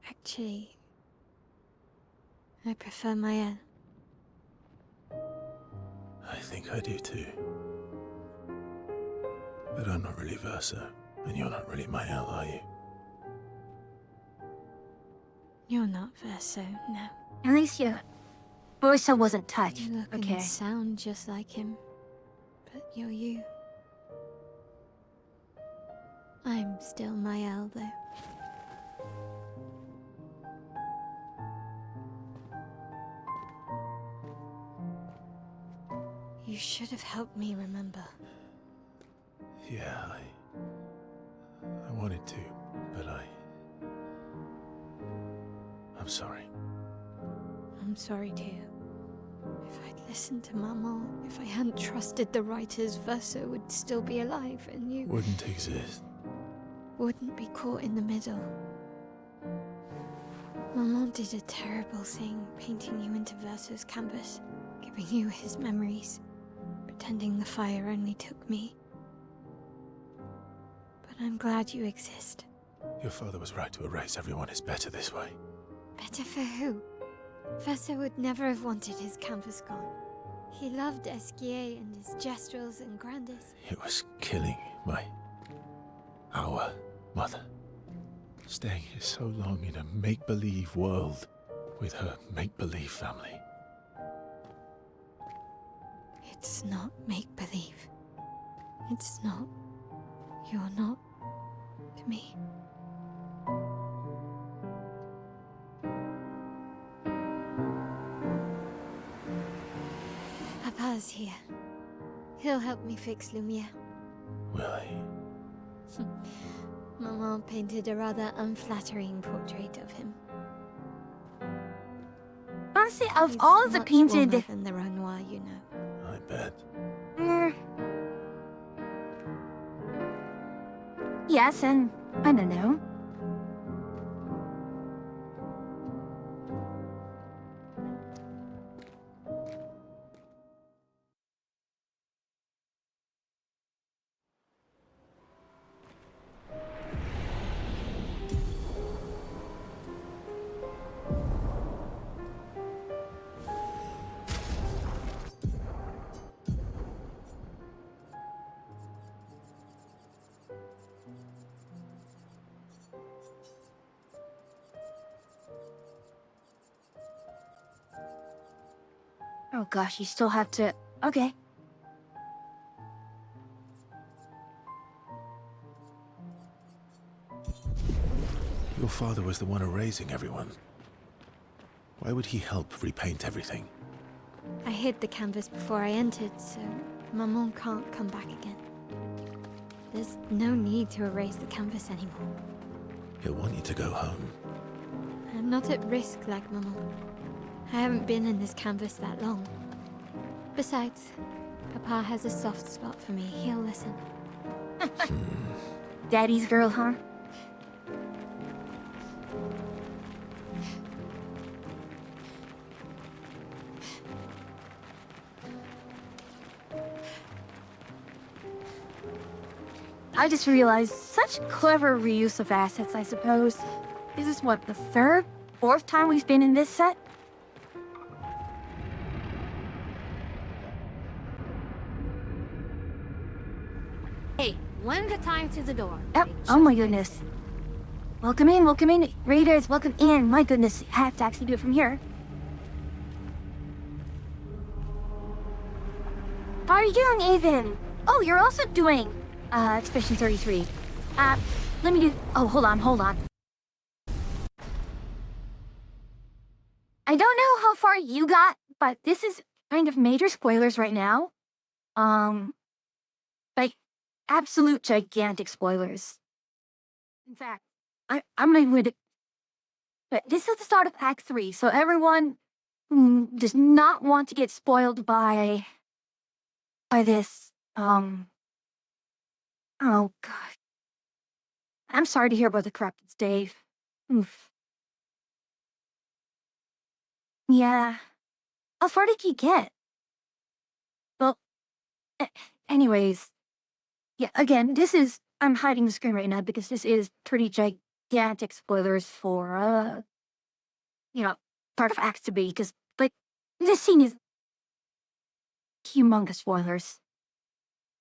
Actually, I prefer Mael. I think I do too. But I'm not really Verso, and you're not really Mael, are you? You're not Verso, no. Alicia, Verso wasn't touched, You look okay? and sound just like him, but you're you. I'm still Mael, though. You should have helped me remember. Yeah, I wanted to, but I'm sorry. I'm sorry too. If I'd listened to Maman, if I hadn't trusted the writers, Verso would still be alive and you Wouldn't exist. wouldn't be caught in the middle. Maman did a terrible thing, painting you into Verso's canvas, giving you his memories, pretending the fire only took me. But I'm glad you exist. Your father was right to erase everyone. It's better this way. Better for who? Verso would never have wanted his canvas gone. He loved Esquier and his gestrels and grandes. It was killing our mother. Staying here so long in a make-believe world with her make-believe family. It's not make-believe. It's not. You're not to me. Papa's here. He'll help me fix Lumiere. Will he? Maman painted a rather unflattering portrait of him. Honestly, of He's all the much painted... warmer than the Renoir, you know. I bet. Yes, and I don't know. Oh gosh, you still have to... Okay. Your father was the one erasing everyone. Why would he help repaint everything? I hid the canvas before I entered, so Maman can't come back again. There's no need to erase the canvas anymore. He'll want you to go home. I'm not at risk like Mama. I haven't been in this canvas that long. Besides, Papa has a soft spot for me. He'll listen. Daddy's girl, huh? I just realized such clever reuse of assets, I suppose. This is what, the third, fourth time we've been in this set? Hey, one at a time to the door. Yep. Oh my goodness. Welcome in, welcome in. Raiders, welcome in. My goodness, I have to actually do it from here. How are you doing, Ethan? Oh, you're also doing Expedition 33. Let me do... Oh, hold on. I don't know how far you got, but this is kind of major spoilers right now. Like, absolute gigantic spoilers. In fact, I'm not even... But this is the start of Act 3, so everyone who does not want to get spoiled by this, Oh, God. I'm sorry to hear about the corrupted Dave. Oof. Yeah. How far did you get? Well, anyways. Yeah, again, this is... I'm hiding the screen right now because this is pretty gigantic spoilers for, part of Act 2B, because, like, this scene is humongous spoilers.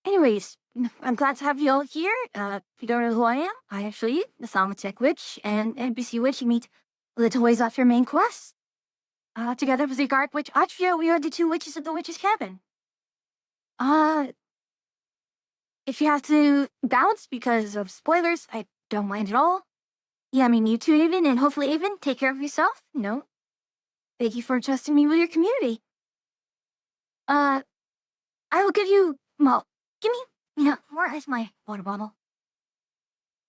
Anyways, I'm glad to have you all here. If you don't know who I am, I actually the Salmatech Witch and NPC Witch you meet a little ways off your main quest. Together with the Guard Witch Atria, we are the two witches of the Witch's Cabin. If you have to bounce because of spoilers, I don't mind at all. Yeah, I mean, you too, Avon, and hopefully, Avon, take care of yourself. Thank you for trusting me with your community. I will give you, well, give me, where is my water bottle?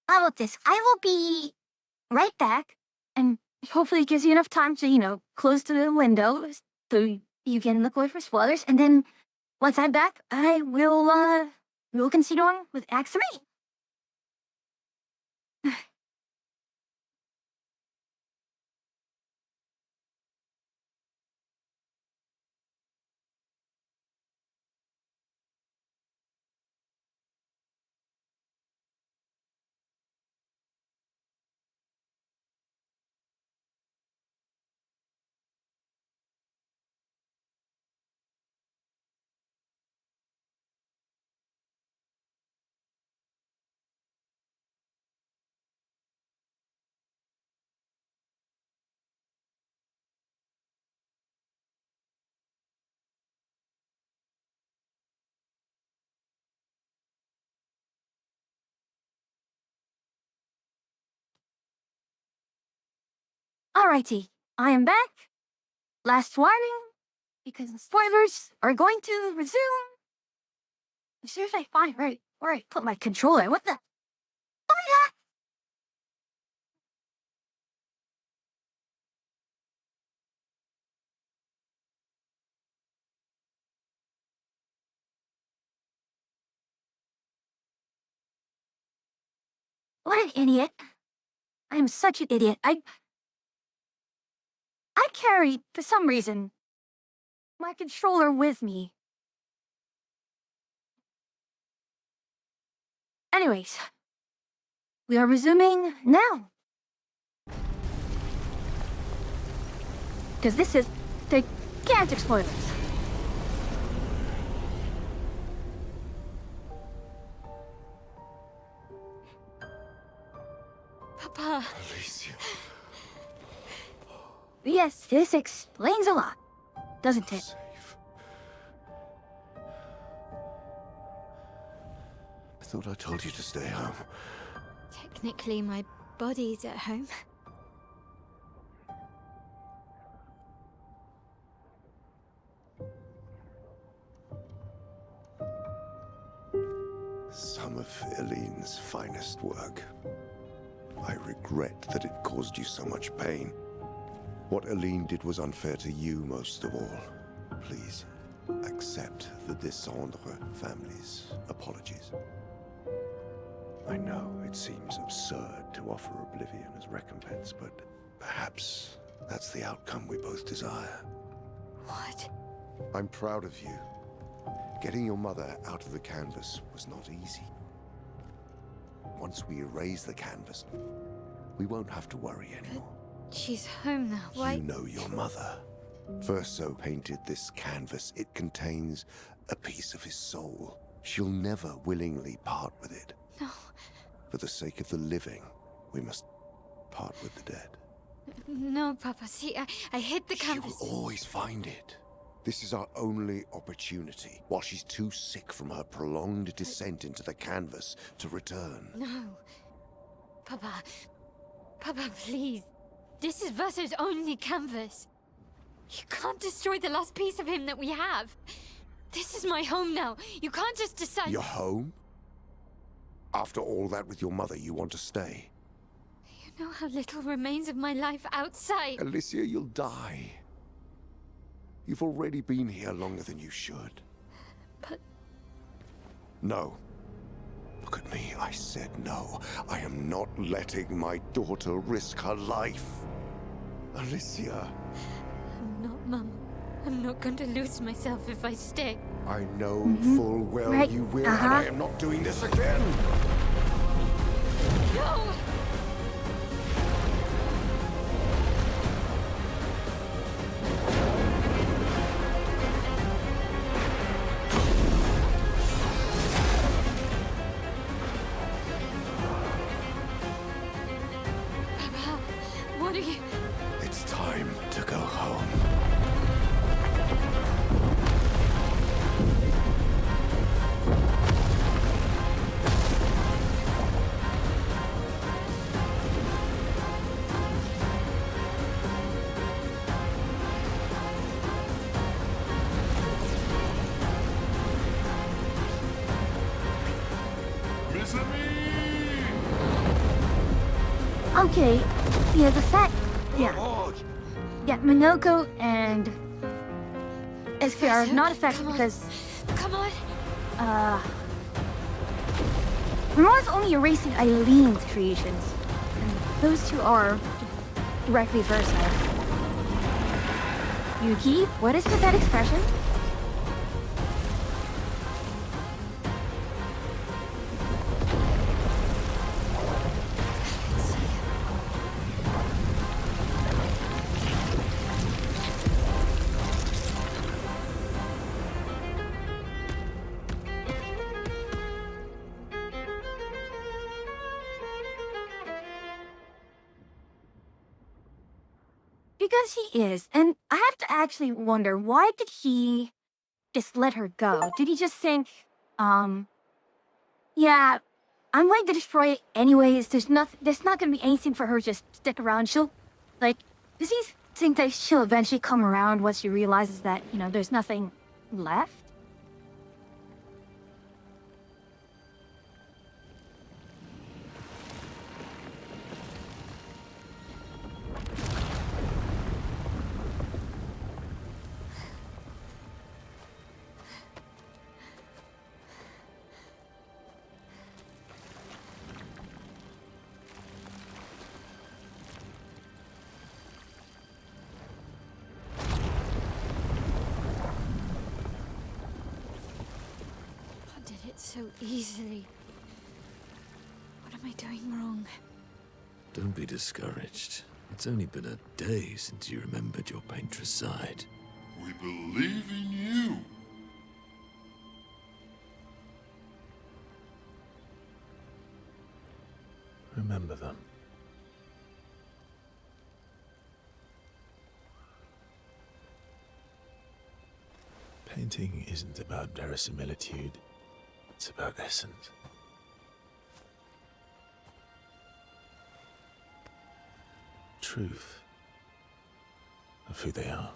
How about this? I will be right back, and hopefully it gives you enough time to, close the window so you can look away for spoilers, and then once I'm back, we will continue on with Act 3. Alrighty, I am back. Last warning, because the spoilers are going to resume. As soon as I find where I put my controller, what the? Oh my god! What an idiot. I am such an idiot. I carry, for some reason, my controller with me. Anyways, we are resuming now. Because this is gigantic spoilers. Papa. Alicia. Yes, this explains a lot, doesn't it? Safe. I thought I told you to stay home. Technically, my body's at home. Some of of Eileen's finest work. I regret that it caused you so much pain. What Eileen did was unfair to you most of all. Please, accept the Descendre family's apologies. I know it seems absurd to offer oblivion as recompense, but perhaps that's the outcome we both desire. What? I'm proud of you. Getting your mother out of the canvas was not easy. Once we erase the canvas, we won't have to worry anymore. She's home now. Why? You know your mother. Verso painted this canvas. It contains a piece of his soul. She'll never willingly part with it. No. For the sake of the living, we must part with the dead. No, Papa. See, I hid the canvas. She will always find it. This is our only opportunity, while she's too sick from her prolonged descent into the canvas to return. No. Papa. Papa, please. This is Verso's only canvas. You can't destroy the last piece of him that we have. This is my home now. You can't just decide... Your home? After all that with your mother, you want to stay? You know how little remains of my life outside. Alicia, you'll die. You've already been here longer than you should. But... No. Look at me, I said no. I am not letting my daughter risk her life. Alicia. I'm not, Mum. I'm not going to lose myself if I stay. I know full well you will, and I am not doing this again! No! Papa, what are you... It's time to go home. Okay, yeah, the fact, yeah, Minoko and Esphir are not affected because, Come on. Ramon's only erasing Eileen's creations, and those two are directly versa. Yuki, what is with that expression? Because he is, and I have to actually wonder, why did he just let her go? Did he just think, yeah, I'm going to destroy it anyways, there's not gonna be anything for her to just stick around, does he think that she'll eventually come around once she realizes that, there's nothing left? So easily. What am I doing wrong? Don't be discouraged. It's only been a day since you remembered your painter's side. We believe in you. Remember them. Painting isn't about verisimilitude. It's about essence. Truth of who they are.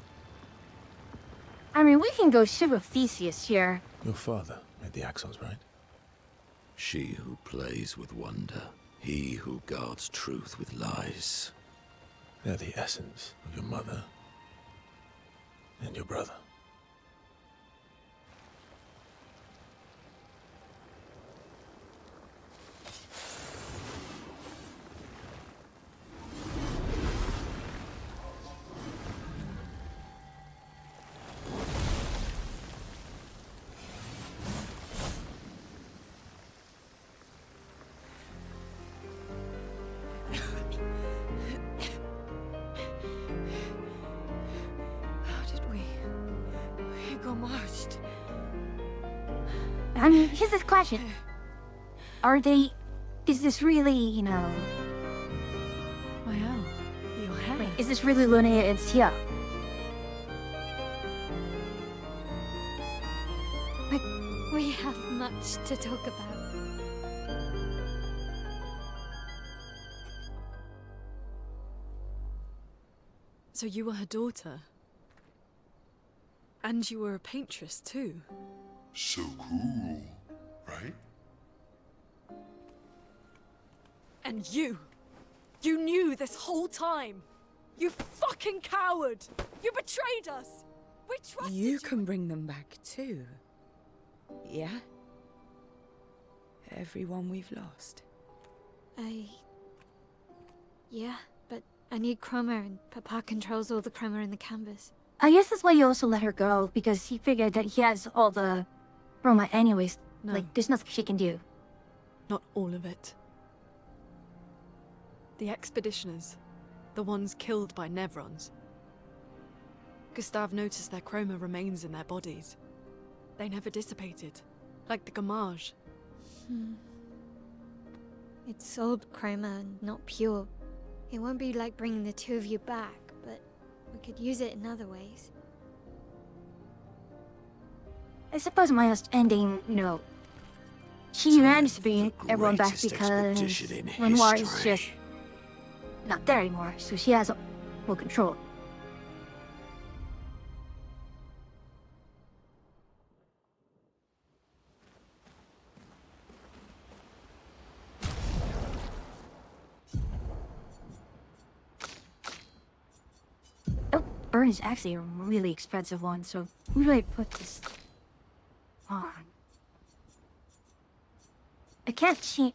I mean, we can go ship with Theseus here. Your father made the axons, right? She who plays with wonder, he who guards truth with lies. They're the essence of your mother and your brother. Here's this question. Is this really, you know... Wow, your hair. Wait, is this really Luna and Xiao? We have much to talk about. So you were her daughter? And you were a paintress too? So cool, right? And you knew this whole time! You fucking coward! You betrayed us! We trusted you! You can bring them back too. Yeah? Everyone we've lost. Yeah, but I need chroma and Papa controls all the chroma in the canvas. I guess that's why you also let her go, because he figured that he has all the chroma anyways. No. Like, there's nothing she can do. Not all of it. The expeditioners. The ones killed by Nevrons. Gustave noticed their chroma remains in their bodies. They never dissipated. Like the Gamage. It's old chroma and not pure. It won't be like bringing the two of you back, but we could use it in other ways. I suppose my last ending, you know, she managed to bring everyone back because Renoir is just not there anymore, so she has full control. Oh, burn is actually a really expensive one, so who do I put this on? I can't cheat.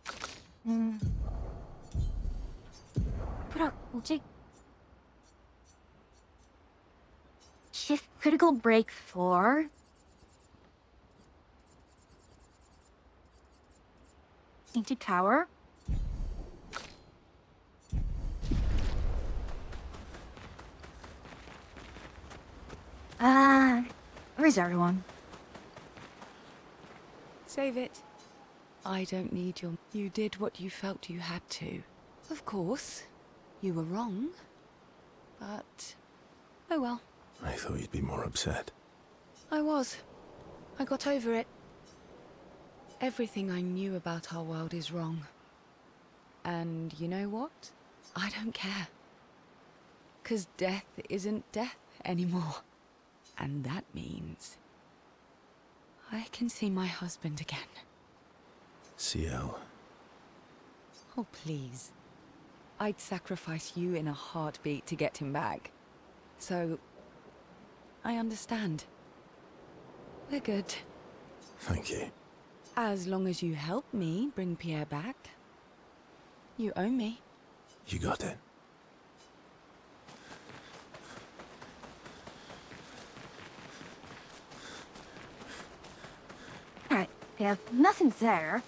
Put up, Shift critical break 4. Into tower. Where's everyone? Save it. I don't need your... You did what you felt you had to. Of course, you were wrong. But... oh well. I thought you'd be more upset. I was. I got over it. Everything I knew about our world is wrong. And you know what? I don't care. 'Cause death isn't death anymore. And that means... I can see my husband again. Ciel. Oh, please. I'd sacrifice you in a heartbeat to get him back. So... I understand. We're good. Thank you. As long as you help me bring Pierre back. You owe me. You got it. Alright, if nothing's there...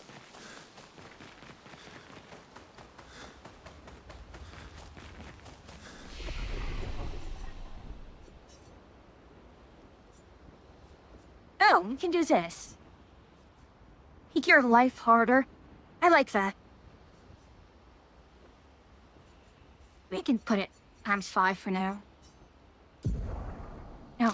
Oh, we can do this. Make your life harder. I like that. We can put it ×5 for now. No.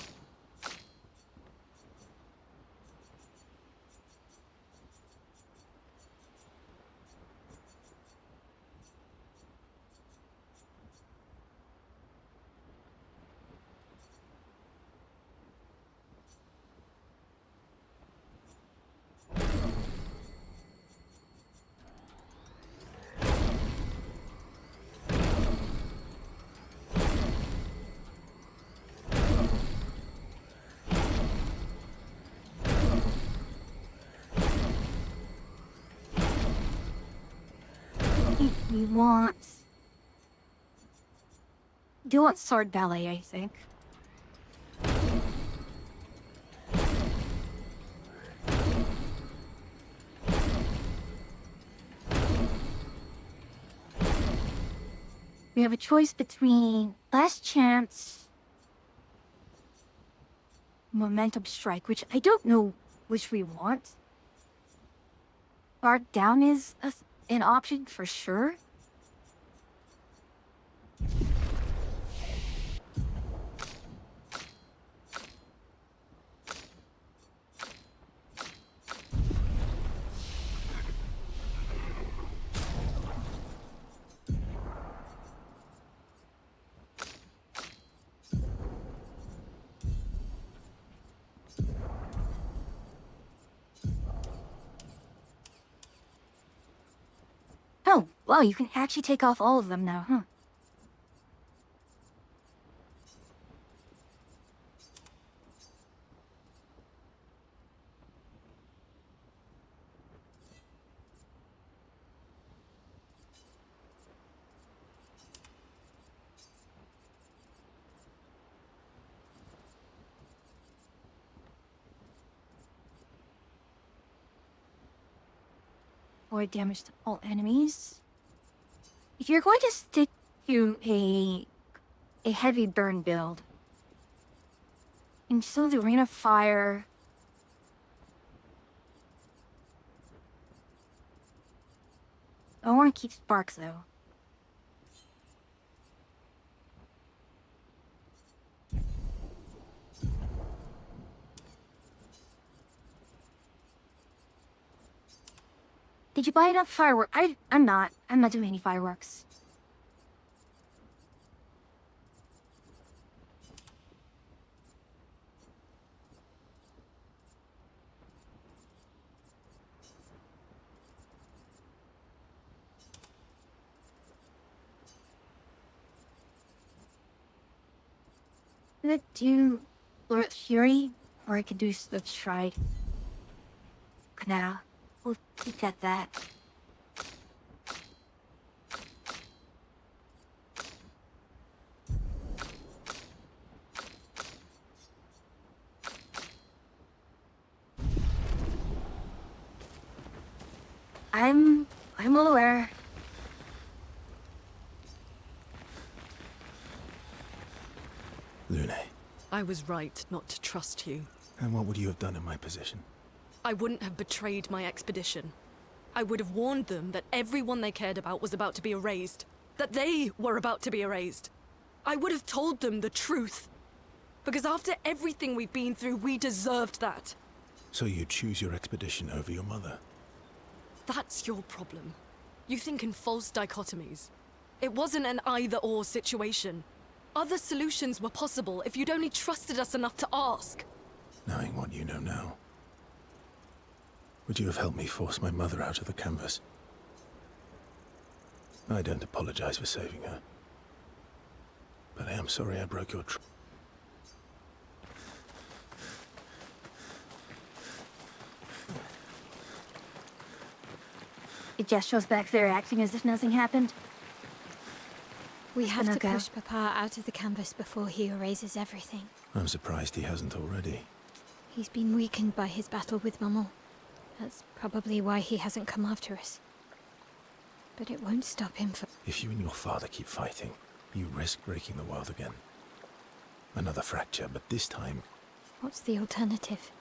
We want... Do want sword ballet, I think. We have a choice between Last Chance, Momentum Strike, which I don't know which we want. Guard Down is an option for sure. Oh, wow, you can actually take off all of them now, huh? Avoid damage to all enemies. If you're going to stick to a heavy burn build, and so the Ring of Fire. I want to keep Sparks though. Did you buy enough fireworks? I'm not doing any fireworks. I'm gonna do Lord Fury, or I could do Swift Stride. Now, we'll keep at that. I'm well aware. Lune. I was right not to trust you. And what would you have done in my position? I wouldn't have betrayed my expedition. I would have warned them that everyone they cared about was about to be erased. That they were about to be erased. I would have told them the truth. Because after everything we've been through, we deserved that. So you choose your expedition over your mother? That's your problem. You think in false dichotomies. It wasn't an either-or situation. Other solutions were possible if you'd only trusted us enough to ask. Knowing what you know now, would you have helped me force my mother out of the canvas? I don't apologize for saving her, but I am sorry I broke your trust. It just shows back there acting as if nothing happened. We have to go. push Papa out of the canvas before he erases everything. I'm surprised he hasn't already. He's been weakened by his battle with Maman. That's probably why he hasn't come after us. But it won't stop him from... If you and your father keep fighting, you risk breaking the world again. Another fracture, but this time... What's the alternative?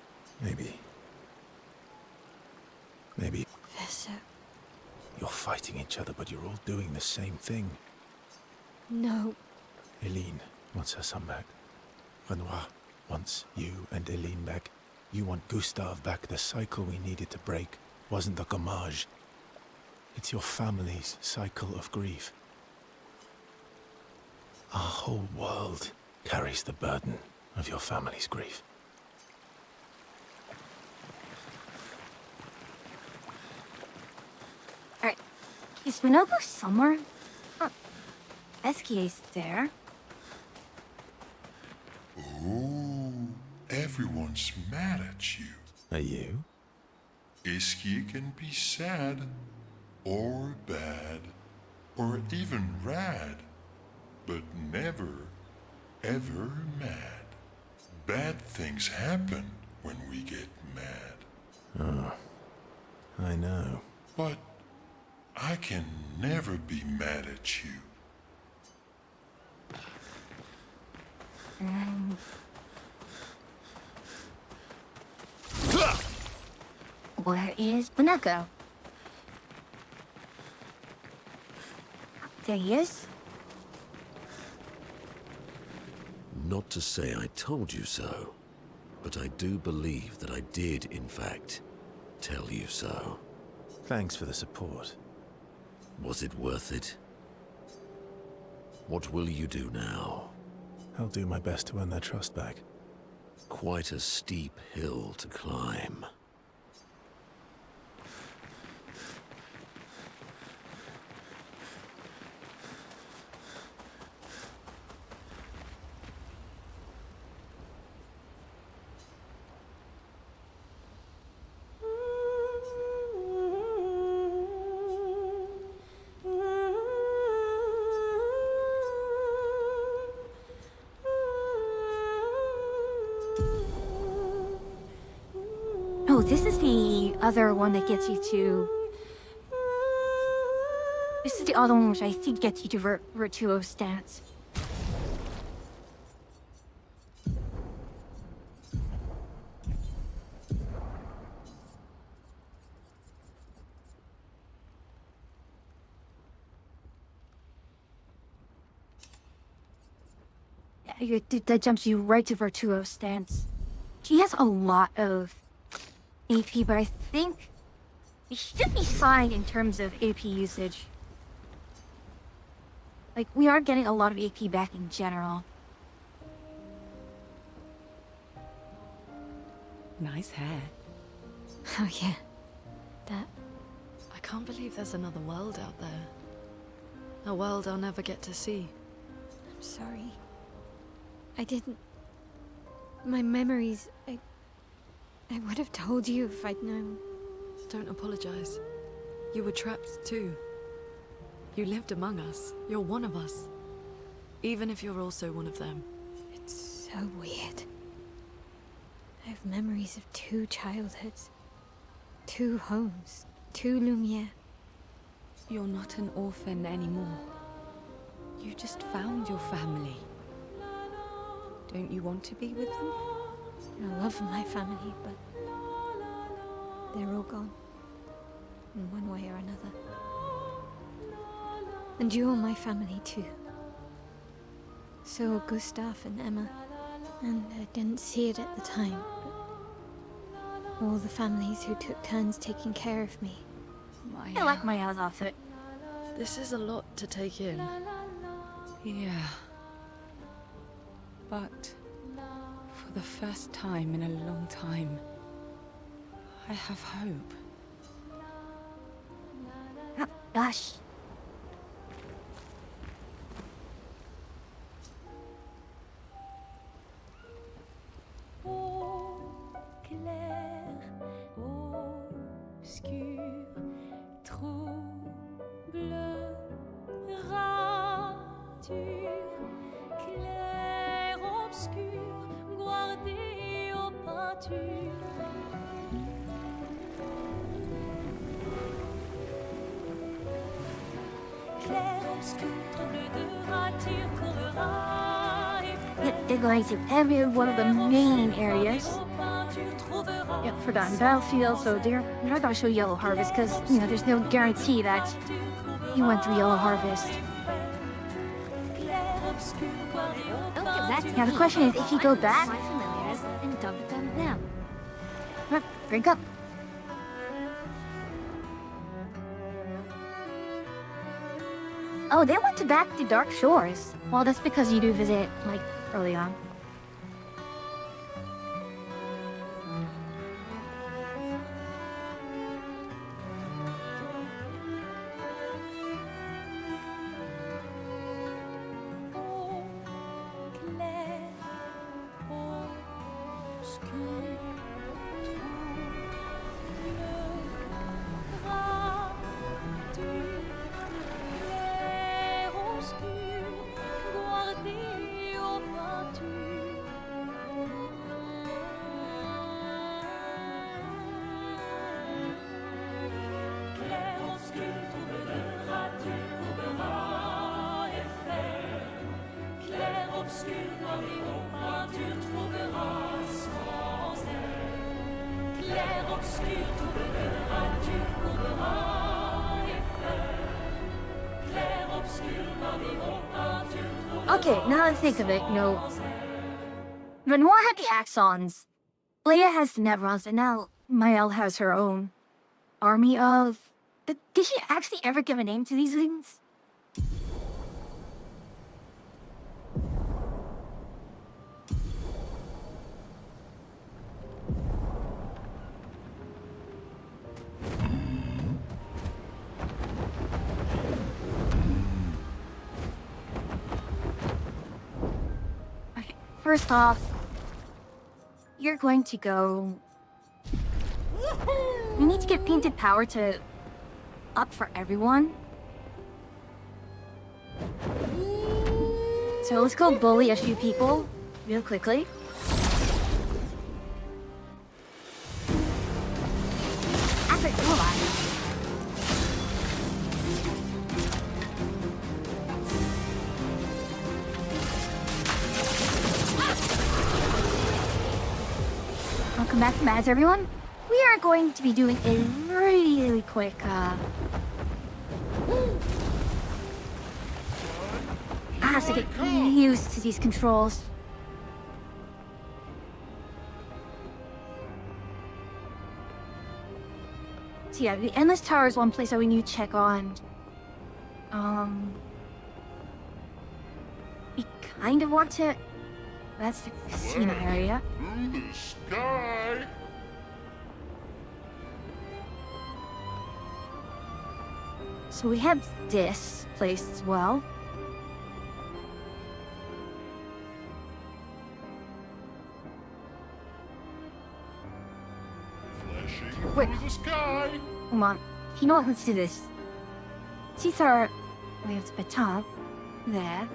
Maybe... Vesa... You're fighting each other, but you're all doing the same thing. No. Eileen wants her son back. Renoir wants you and Eileen back. You want Gustave back. The cycle we needed to break wasn't the gommage. It's your family's cycle of grief. Our whole world carries the burden of your family's grief. Alright. Is Winogo somewhere? Huh. Esquia's there. Oh, everyone's mad at you. Are you? Iskia can be sad or bad. or even rad, but never, ever mad. Bad things happen when we get mad. Oh, I know. But I can never be mad at you. Where is Buneko? There he is. Not to say I told you so, but I do believe that I did, in fact, tell you so. Thanks for the support. Was it worth it? What will you do now? I'll do my best to earn their trust back. Quite a steep hill to climb. Oh, this is the other one that gets you to... This is the other one which I think gets you to Virtuo's stance. Yeah, that jumps you right to Virtuo's stance. She has a lot of AP, but I think it should be fine in terms of AP usage. Like, we are getting a lot of AP back in general. Nice hair. Oh yeah, that. I can't believe there's another world out there. A world I'll never get to see. I'm sorry. I didn't... My memories... I would have told you if I'd known. Don't apologize. You were trapped too. You lived among us. You're one of us. Even if you're also one of them. It's so weird. I have memories of 2 childhoods. 2 homes. 2 Lumiere. You're not an orphan anymore. You just found your family. Don't you want to be with them? I love my family, but they're all gone. In one way or another. And you're my family too. So are Gustav and Emma. And I didn't see it at the time, but all the families who took turns taking care of me. I like my outfit. This is a lot to take in. Yeah. But for the first time in a long time, I have hope. Oh, gosh. They're going to every one of the main areas. Yep, Forgotten Battlefield, so they're not going to show Yellow Harvest because, you know, there's no guarantee that you went through Yellow Harvest. Now the question is, if you go back, My familiars and dump them. drink up. Oh, they went back to Dark Shores. Well, that's because you do visit, like, early on. Okay, now that I think of it, Renoir had the Axons, Leia has the Nevrons, and now Mael has her own army of... Did she actually ever give a name to these things? Okay, first off, you're going to go... We need to get painted power to up for everyone. So let's go bully a few people real quickly. Hold on. Welcome back to Mads, everyone. We are going to be doing a really quick, I have to get used to these controls. So yeah, the Endless Tower is one place that we need to check on. We kind of want to... That's the casino area. Through the sky. So we have this place as well. Wait. Through the sky. Come on. You know what? Let's do this. These are way up to the top. There.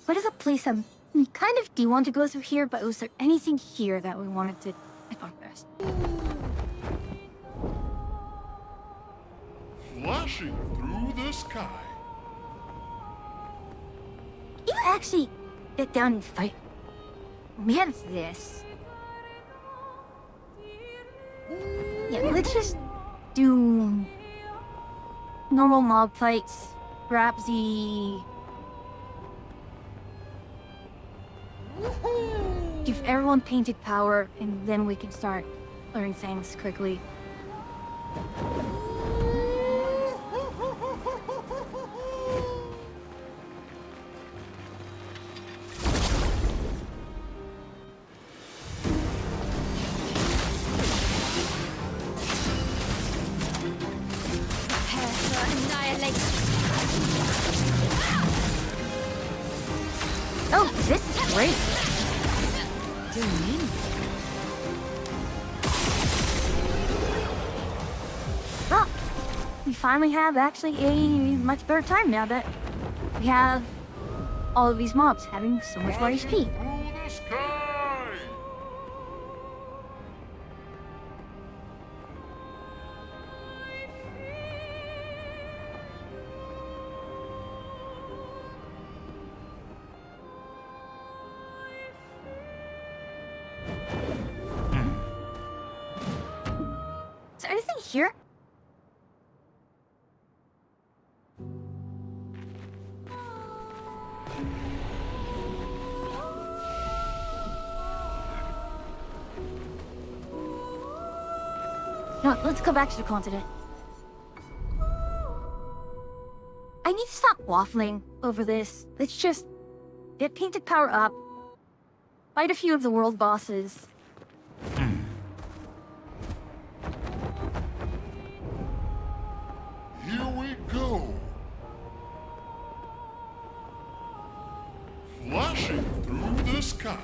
What is a place that we kind of do want to go through here, but was there anything here that we wanted to check on first? Flashing through the sky. You actually get down and fight. We have this. Yeah, let's just do normal mob fights. Grab the... Give everyone painted power, and then we can start learning things quickly. Prepare for annihilation. Oh, this is great. Well, we finally have actually a much better time now that we have all of these mobs having so much more HP. Through the sky. Is there anything here? No, let's go back to the continent. I need to stop waffling over this. Let's just get painted power up, fight a few of the world bosses. Here we go. Flashing through the sky.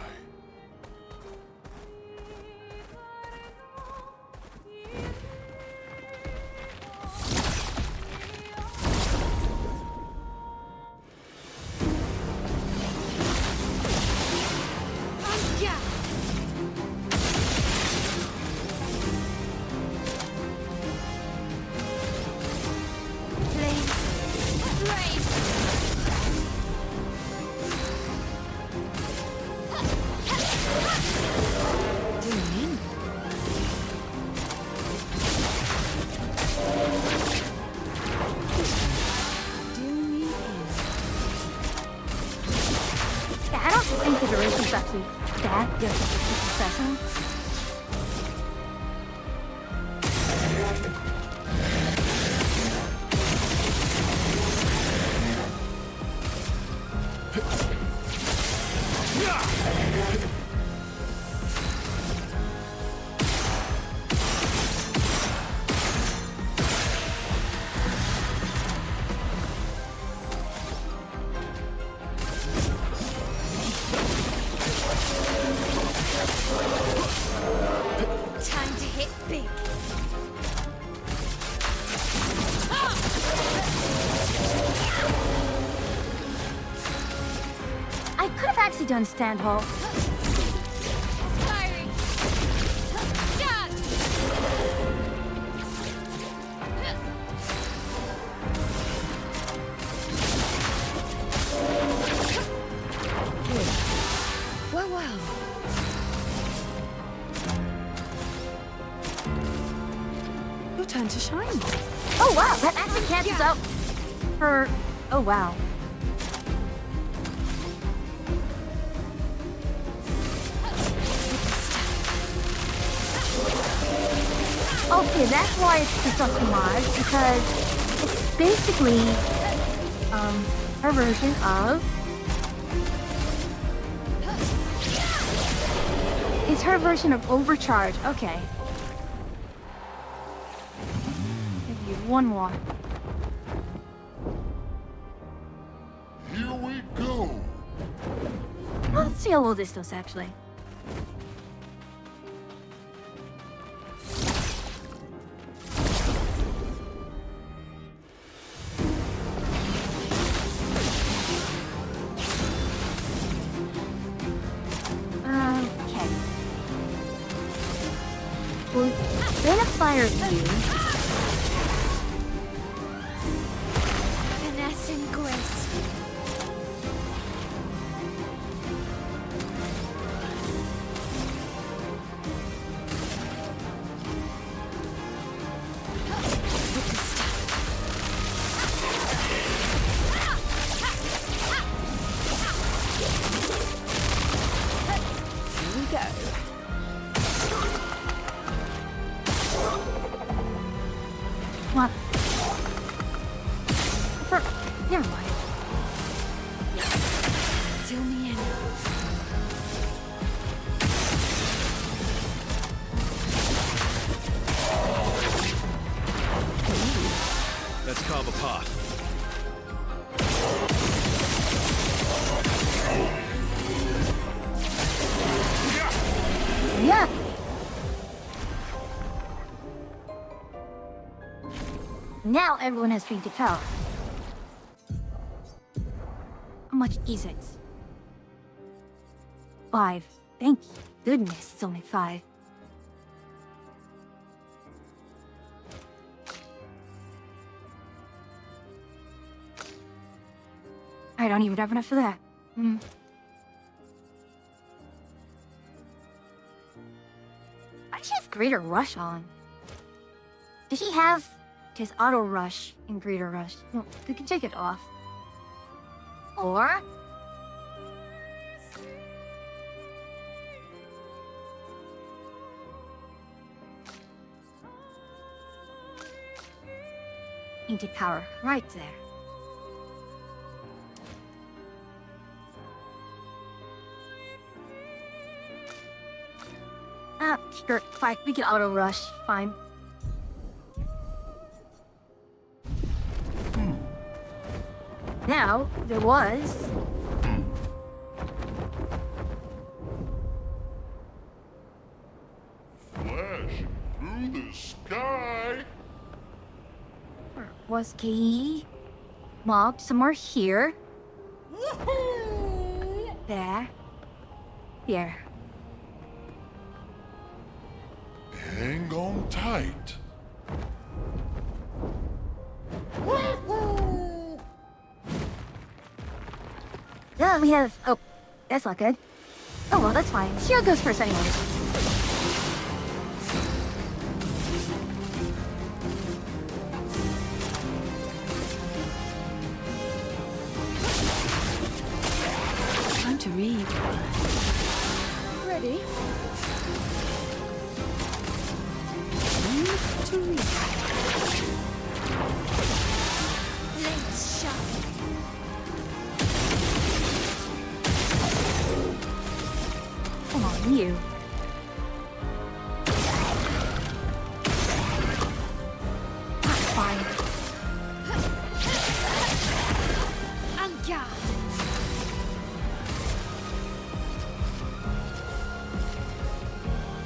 duration is actually that. Yes, it's fascinating. Time to hit big. I could have actually done stand hold. Firing. Done. Well, well. Your turn to shine. Oh wow, that actually cancels out her. Oh wow. Okay, that's why it's Christophe Homage, because it's basically her version of. It's her version of Overcharge. Okay. Maybe one more. Here we go. Well, let's see how low this does actually. Okay. Well, Bane of Fire you. Finesse and grace. Here we go. What? For never mind. Till me in. Let's carve a path. Yeah. Now everyone has fainted power. How much is it? 5. Thank goodness it's only 5. I don't even have enough for that. Why does she have Greater Rush on? Does she have his Auto Rush and Greater Rush? No, we can take it off. Or... Painted power, right there. Ah, sure, fine. We can auto rush. Fine. Now, there was... Flash through the sky. Was key mob somewhere here. There. Here. Hang on tight. Then we have... Oh, that's not good. Oh well, that's fine. Shiro goes first anyways. Time to read. Ready? Let's shine. Come on, you. Fire. Anga.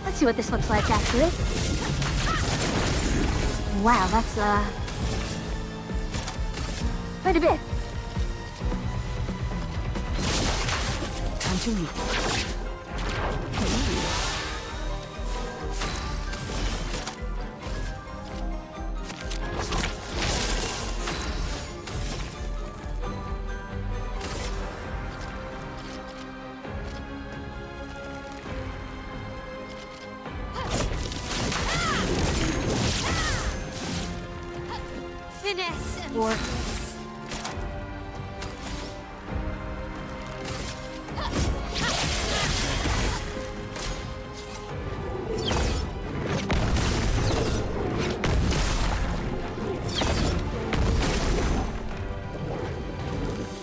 Let's see what this looks like, actually. Wow, that's, quite a bit. Time to leave. Finesse and Or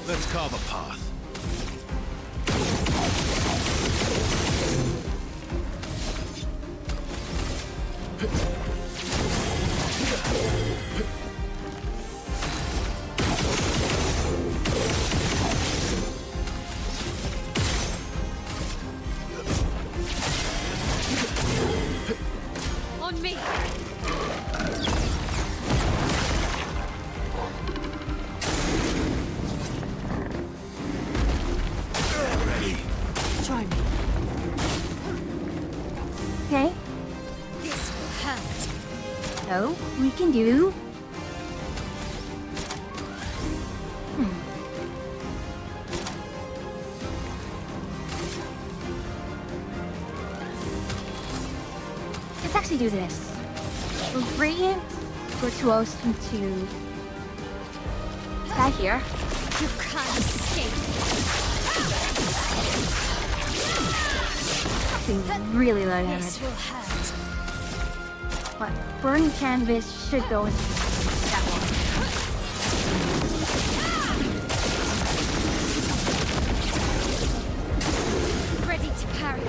Let's carve a path. on me. Ready. Try me. okay. This will hurt. So we can do. Let's actually do this. We'll radiant virtuose into sky here. You can't escape. Something really low damage. This will hurt. But burning canvas should go into that one. Ready to parry.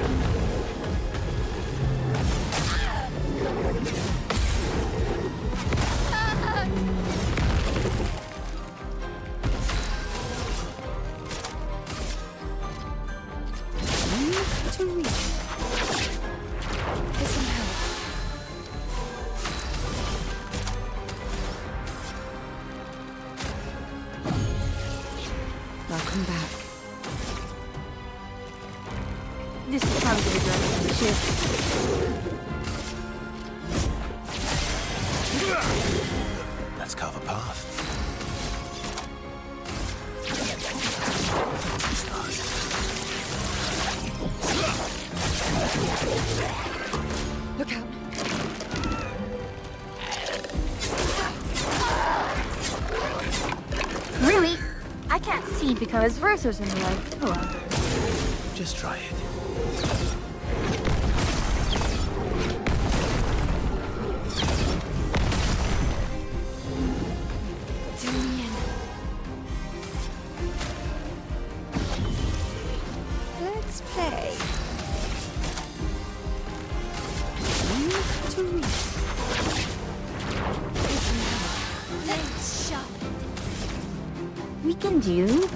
To reach. Get some help. Welcome back. This is probably the direction of the ship. Let's carve a path. Look out. Really? I can't see because Verso's in the way. Oh well. Just try it. Julian. Let's play. To reach. Let's sharpen. We can do.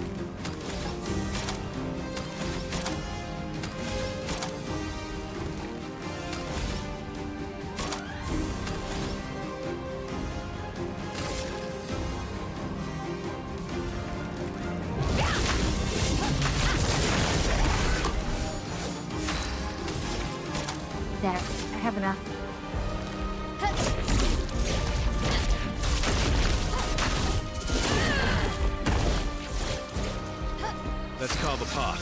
There, I have enough. Let's carve a path.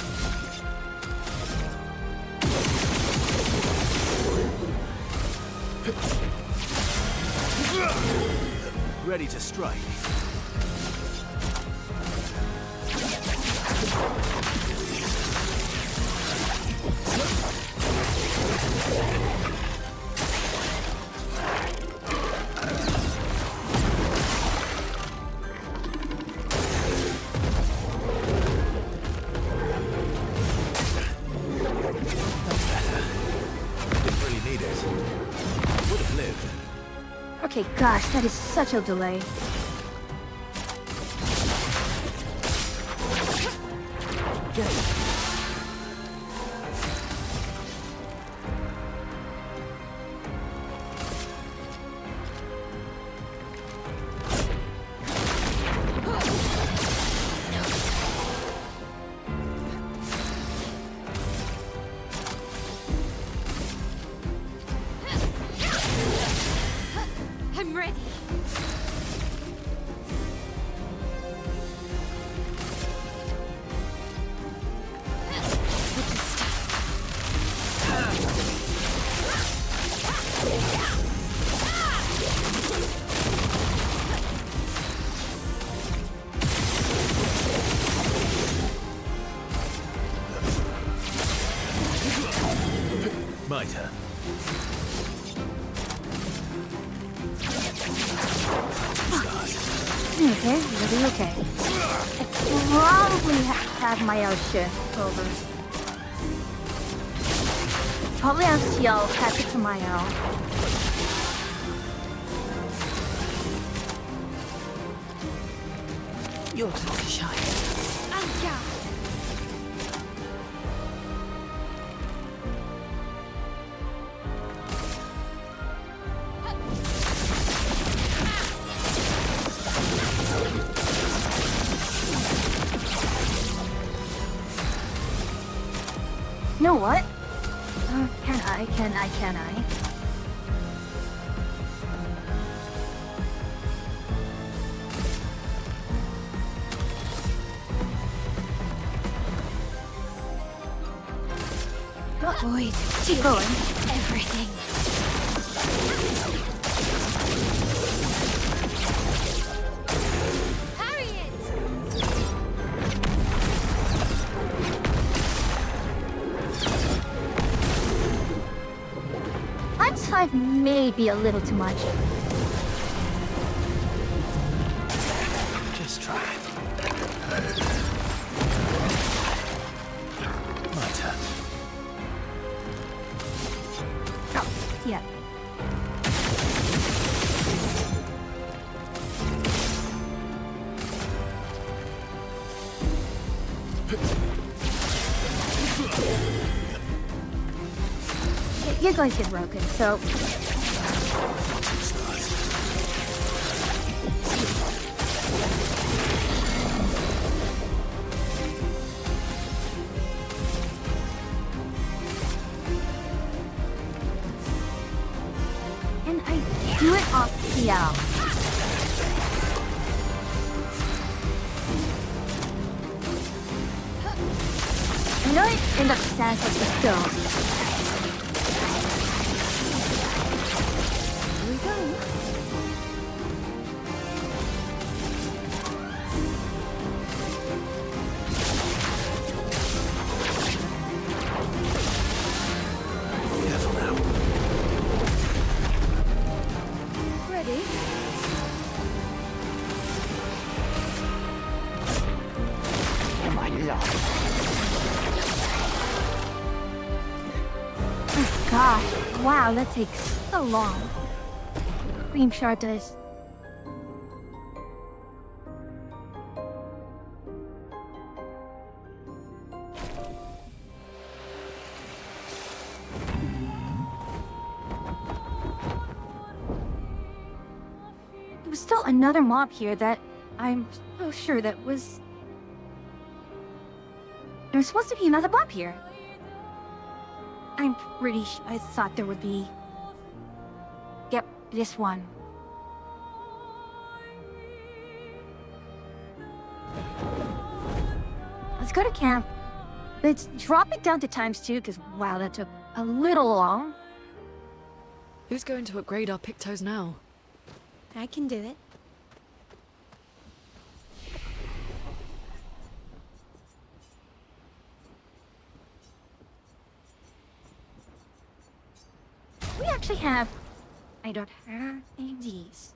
Ready to strike. Okay, gosh, that is such a delay. I'm ready. My turn. Okay, you'll be okay. I probably have my shift over. Probably have CL pass it to my Your turn to shine. You know what? Can I? Void, Keep going. everything. Times 5 may be a little too much. Just try. My turn. Oh, yeah. You're going to get broken, so... And I do it off CL. I know it end up stands like the stone. Gosh, wow, that takes so long. Cream Shard does. There was still another mob here that I'm so sure that was... There was supposed to be another mob here. I'm pretty sure I thought there would be... Yep, this one. Let's go to camp. Let's drop it down to ×2, because wow, that took a little long. Who's going to upgrade our Pictos now? I can do it. We actually have... I don't have any of these.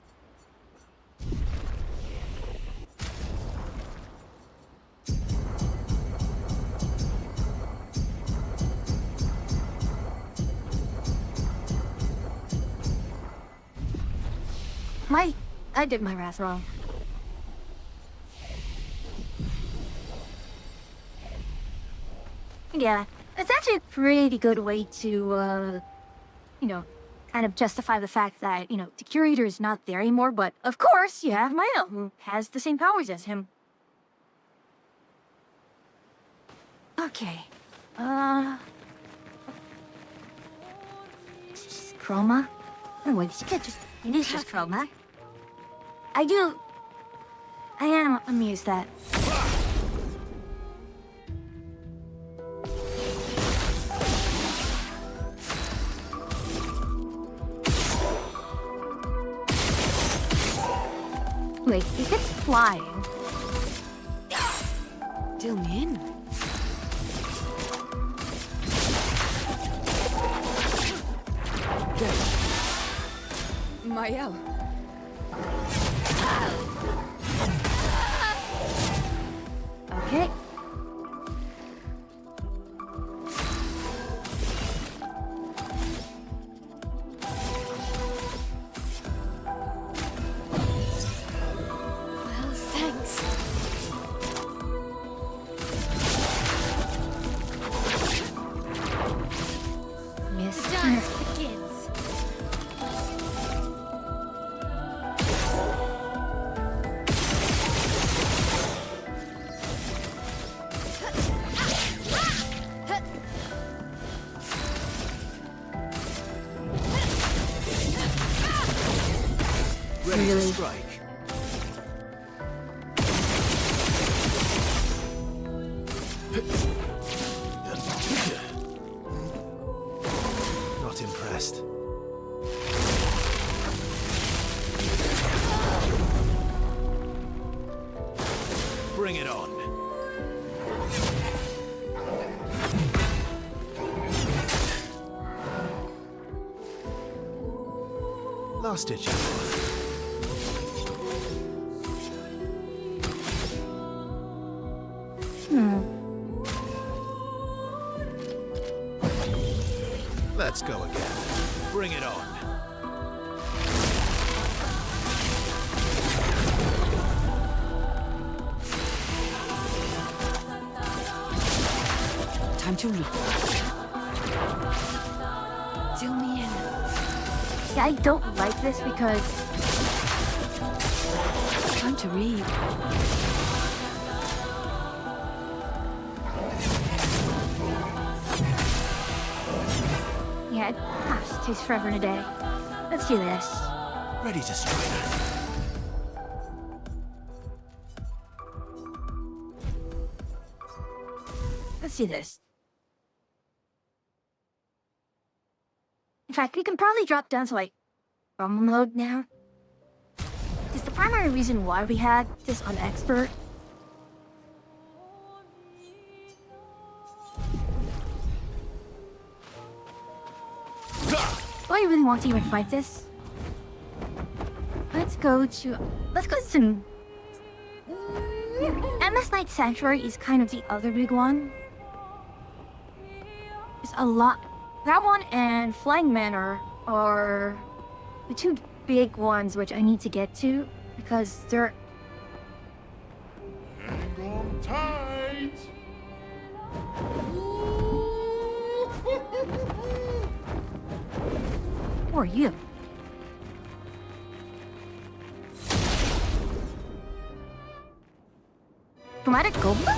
I did my math wrong. Yeah, it's actually a pretty good way to, you know, kind of justify the fact that, you know, the curator is not there anymore, but of course you have Maya, who has the same powers as him. Okay, is this Chroma? Oh wait, it is just Chroma. I am amused that... Wait, if it's flying... Deal me in. Mael. Okay. Well, thanks. Miss. The dance begins. Ready to Really? strike. Not impressed. Bring it on. Last ditch. Let's go again. Bring it on. Time to read. Deal me in. Yeah, I don't like this because... Time to read. Yeah, it takes forever and a day. Let's do this. Ready to strike. Let's do this. In fact, we can probably drop down to like normal mode now. Because the primary reason why we had this on expert do I really want to even fight this? Let's go to some... MS Knight Sanctuary is kind of the other big one. There's a lot... That one and Flying Manor are the two big ones which I need to get to because they're... Hang on tight! Who are you? Chromatic Goblin?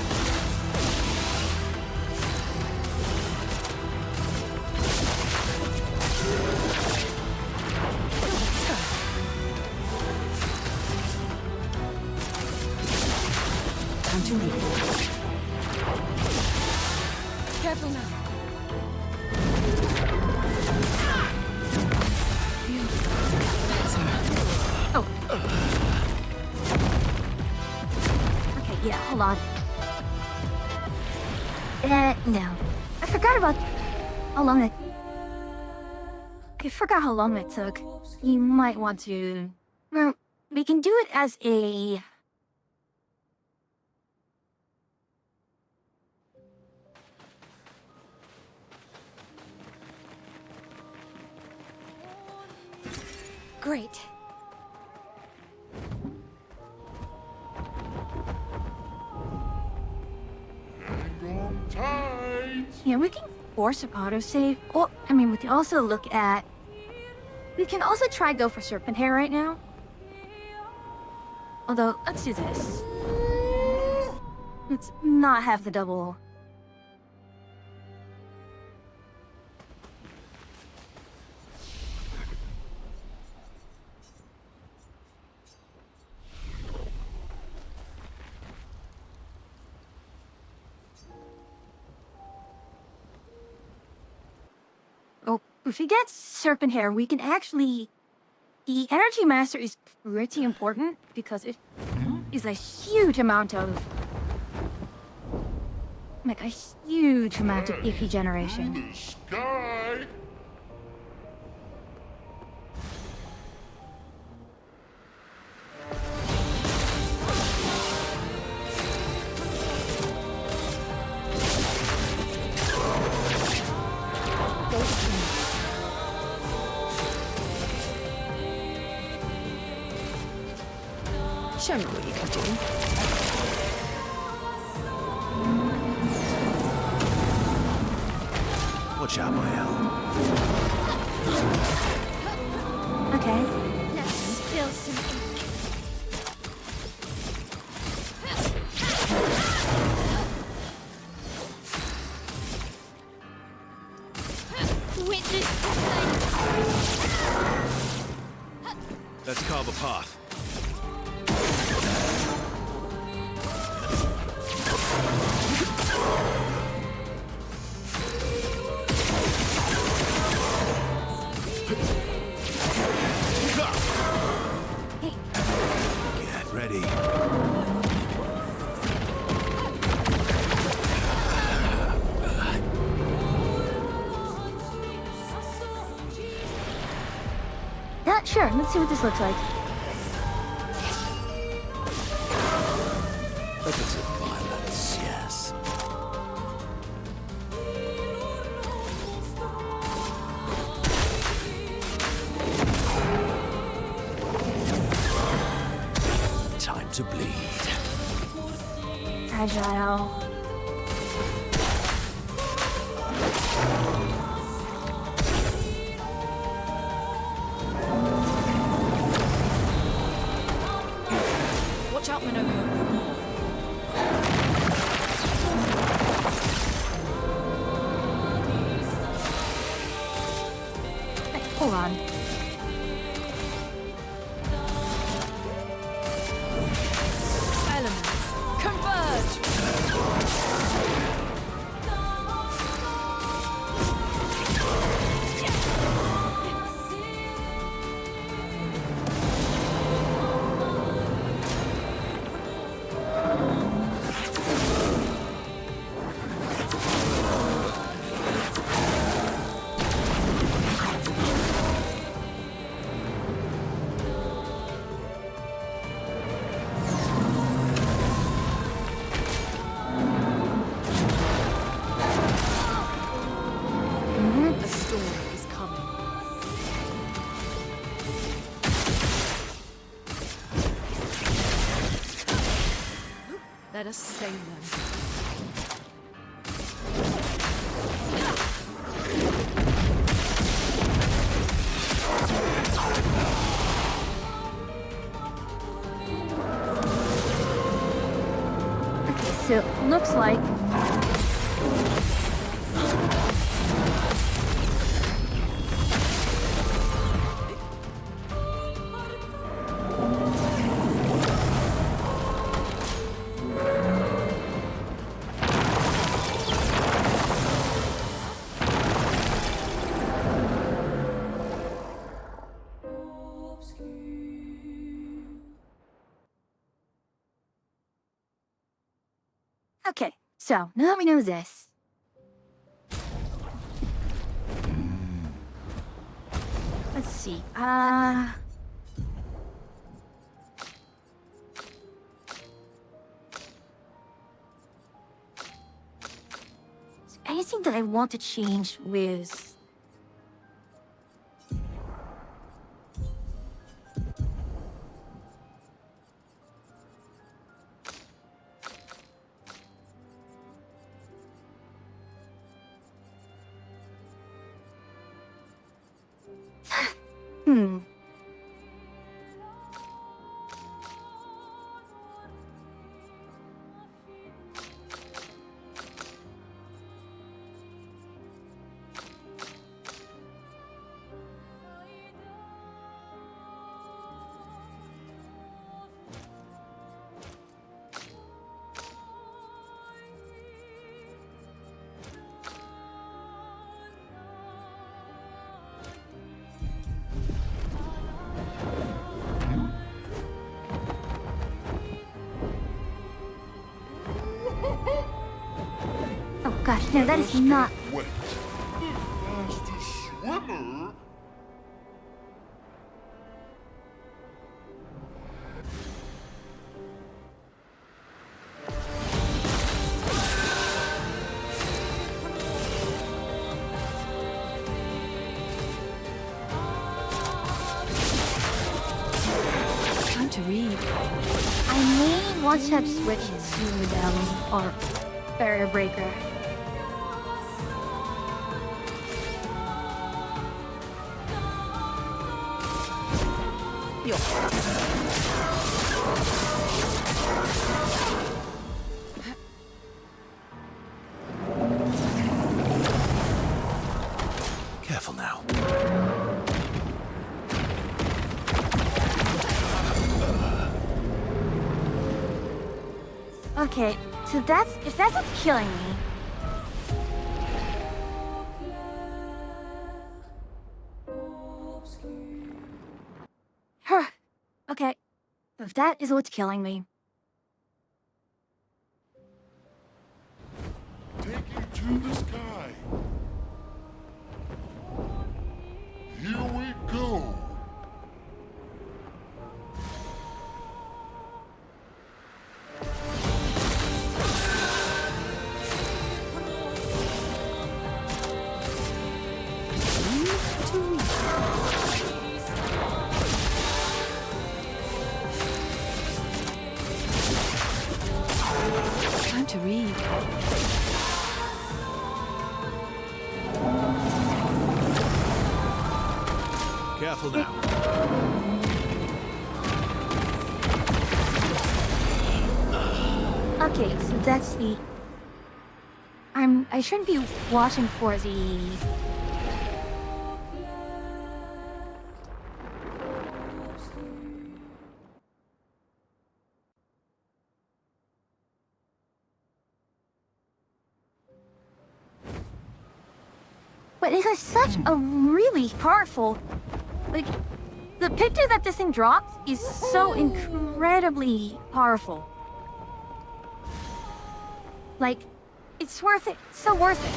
Time to read. Careful now. Oh. Okay, yeah, hold on. No. I forgot about how long it... I forgot how long it took. You might want to... Well, we can do it as a... Great. Wrong tide. Yeah, we can force an autosave. Or, I mean, we can also look at... We can also try go for Serpent Hair right now. Although, let's do this. Let's not have the double... Oh, if we get Serpent Hair, we can actually... The Energy Master is pretty important because it is a huge amount of... Like, a huge amount of EP generation. Sky. Show me what you can do. Watch out, Mael. Okay. Let's spill some ink. Witness the Let's carve a path. Get ready. Yeah, sure. Let's see what this looks like. A bit of violence, yes. Time to bleed. Agile. Watch out, Minoko. Hold on. Elements, converge! A storm is coming. Let us slay them. Okay, so looks like... Okay, so now that we know this. Let's see. Is there anything that I want to change with... gosh, no, that is not. Wet. The fastest swimmer. Time to read. I may want to have switched to or Barrier Breaker. Careful now. Okay, so if that's what's killing me. Okay, if that is what's killing me. Taking to the sky. Here we go. Time to read. Careful now. Okay, so that's the. I shouldn't be watching for the. But it has such a really powerful, like, the picture that this thing drops is so incredibly powerful. Like, it's worth it. It's so worth it.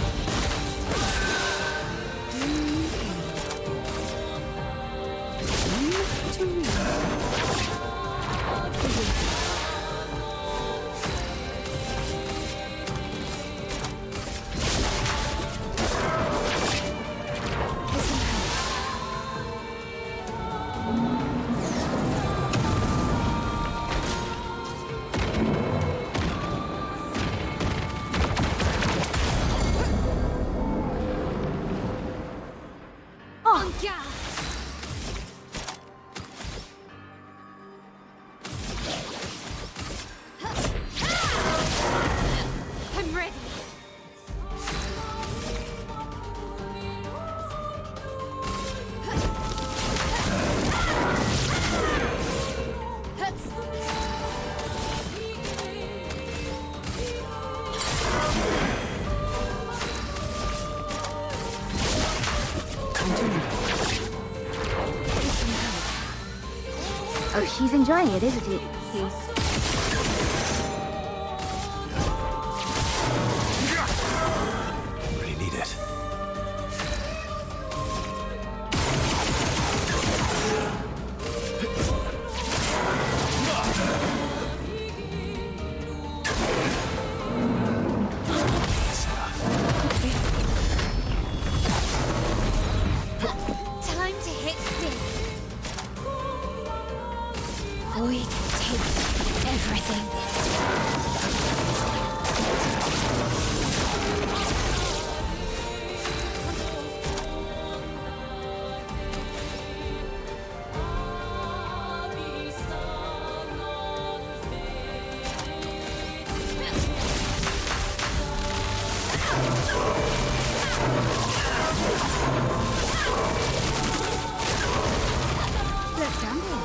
I'm ready. Oh, she's enjoying it, isn't she? Really need it. Time to hit big. Void takes everything. Let's gamble.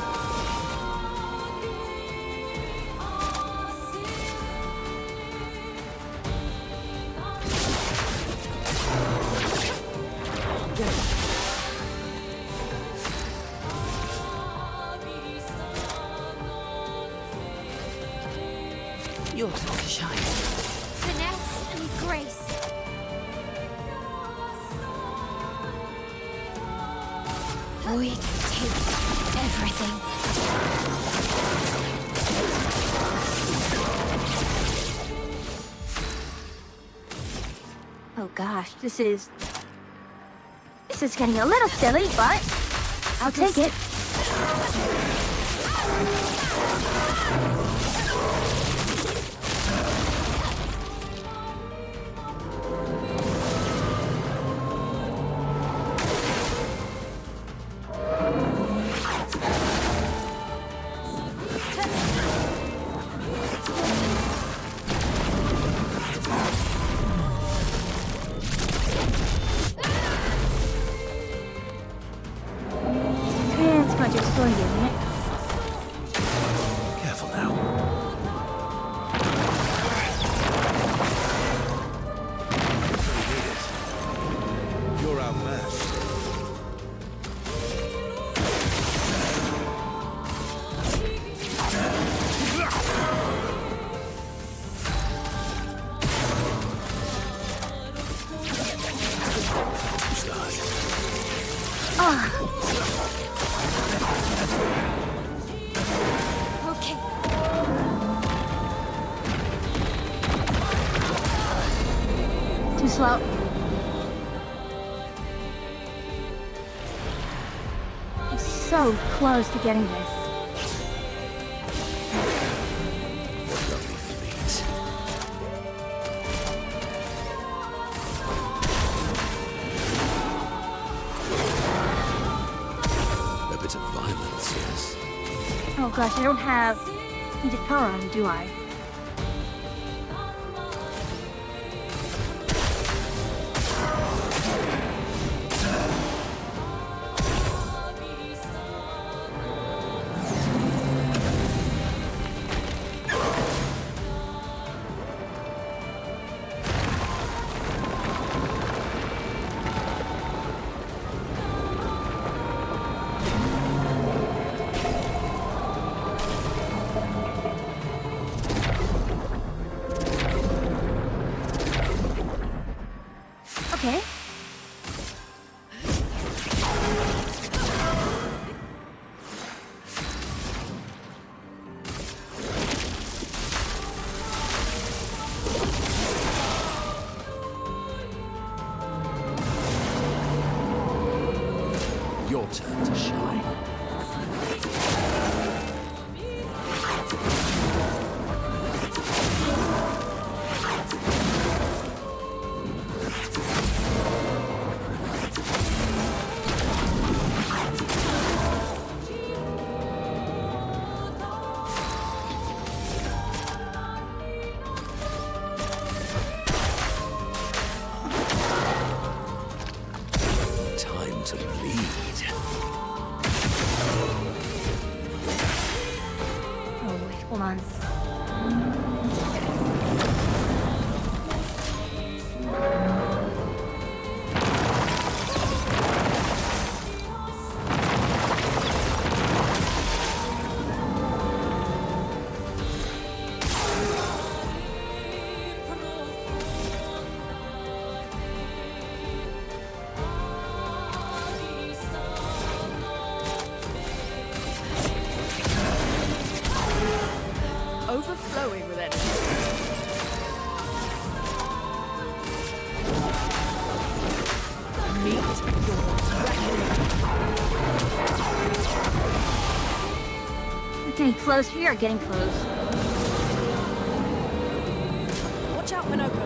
Your time to shine. Finesse and grace. void takes everything. Oh gosh, this is getting a little silly, but I'll take it. Careful now. You're outmatched. Okay. Too slow. I'm so close to getting this. A bit of violence, yes. Oh gosh, I don't have heated power on, do I? Okay. Your turn to shine. Time to bleed. Oh, wait, hold on. Overflowing with energy. Meet your We're getting close. We are getting close. Watch out, Minoko.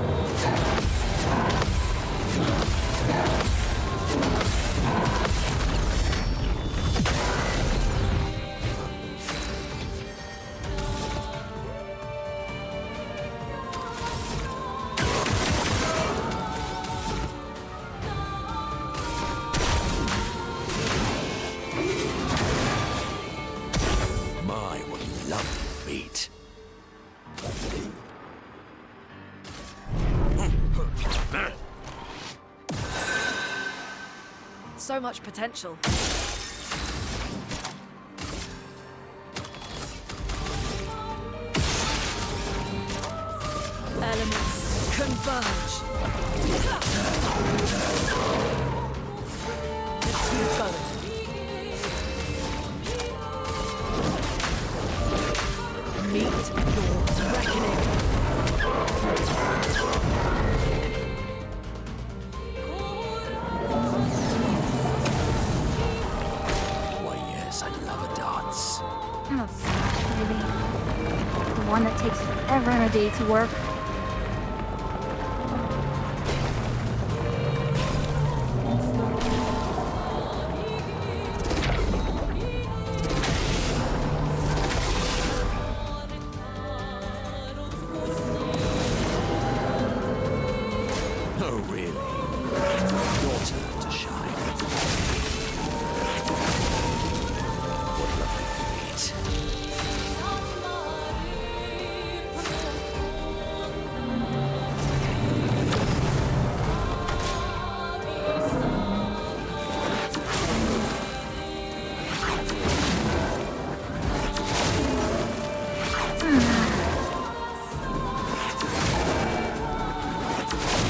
My, what lovely feet. So much potential. Elements converge. Let's keep going. ever on a day to work. Oh, really? Your turn to shine. What lovely feet.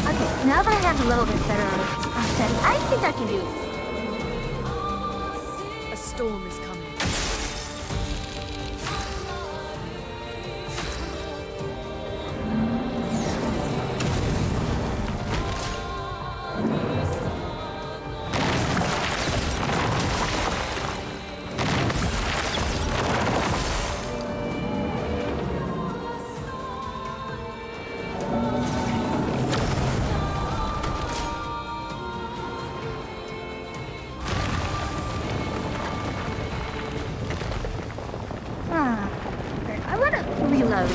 Okay, now that I have a little bit better understanding, I think I can do this. A storm is coming. I want to reload.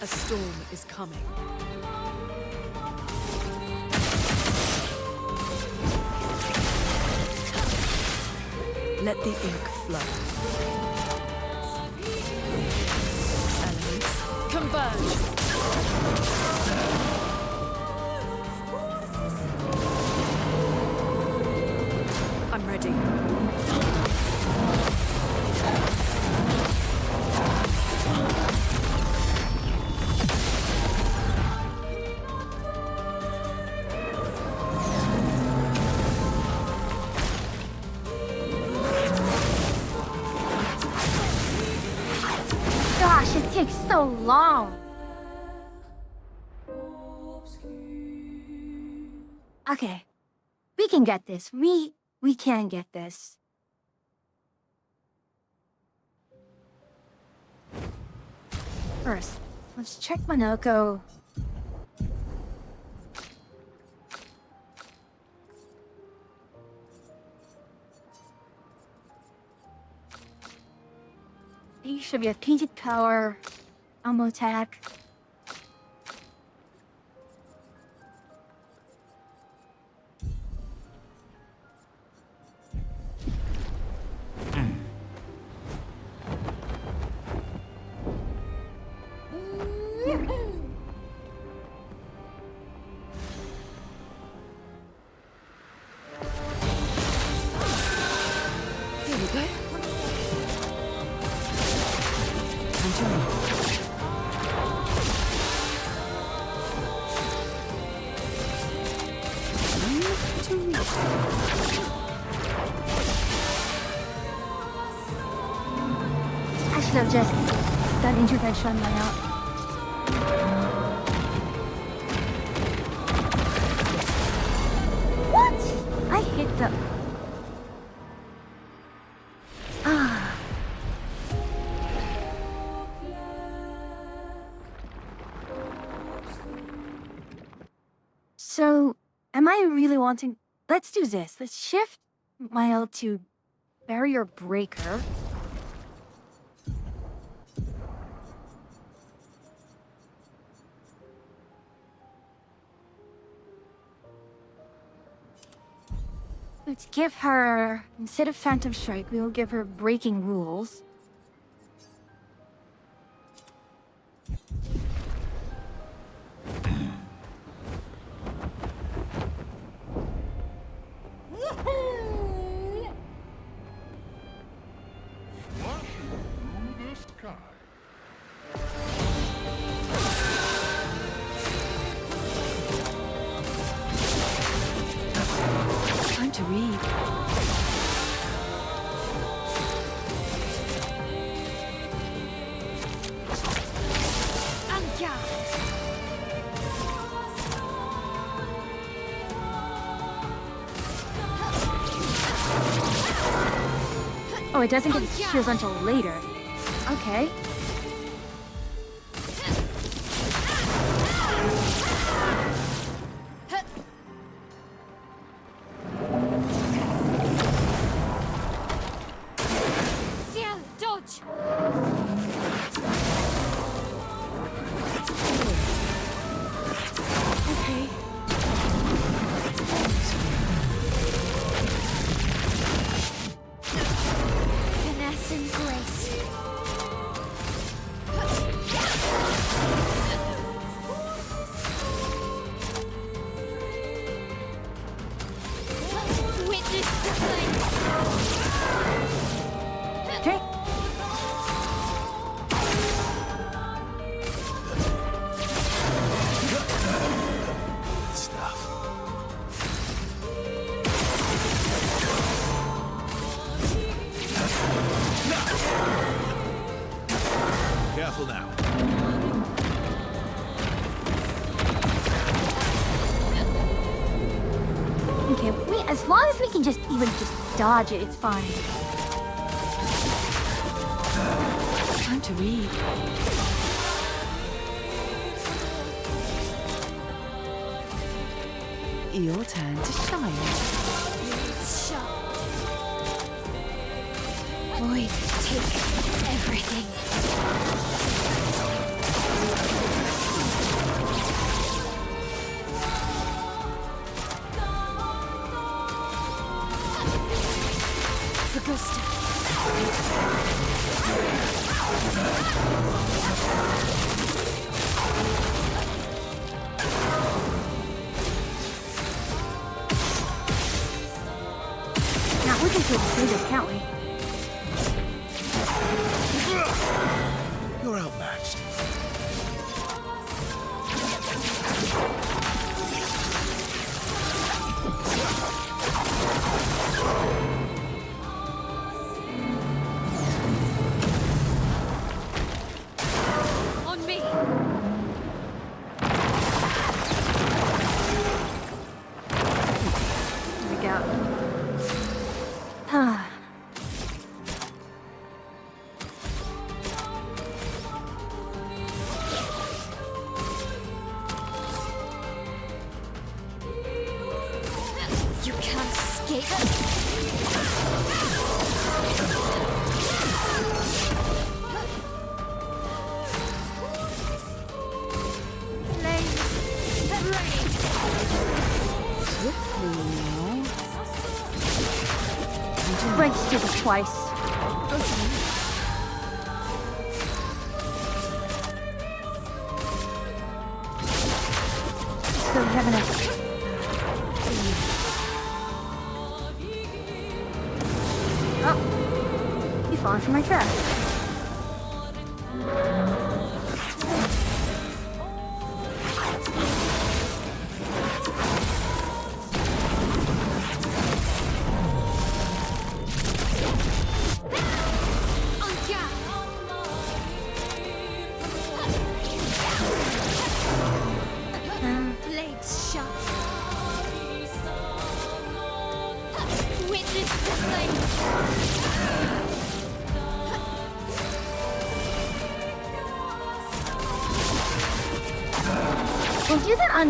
A storm is coming. Let the ink flow. Elements converge. I'm ready. Gosh, it takes so long. Okay, we can get this. We can get this. First, let's check Monoko. He should be a painted power, ammo attack. Here we go. I should have just done intervention on my own. What? I hit the... Ah. So, am I really wanting... Let's do this. Let's shift Mile to Barrier Breaker. Let's give her, instead of Phantom Strike, we will give her Breaking Rules. Through the sky. Time to read. Oh, it doesn't get its shields until later. Okay. Ciel, dodge! Okay. Finesse and grace. Witness the flame. Okay. Stuff. Careful now. Okay, as long as we can just even just dodge it, it's fine. Time to read. Your turn to shine. Shut. Void, take everything. Augusta. Now we can still do this, can't we? You're outmatched. On me. Here we go. Ah. You can't escape. Swiftly now. Bridge did it twice. So we have enough. Oh, you fallen for my trap. Blades sharp. Witness the flame. We'll do that on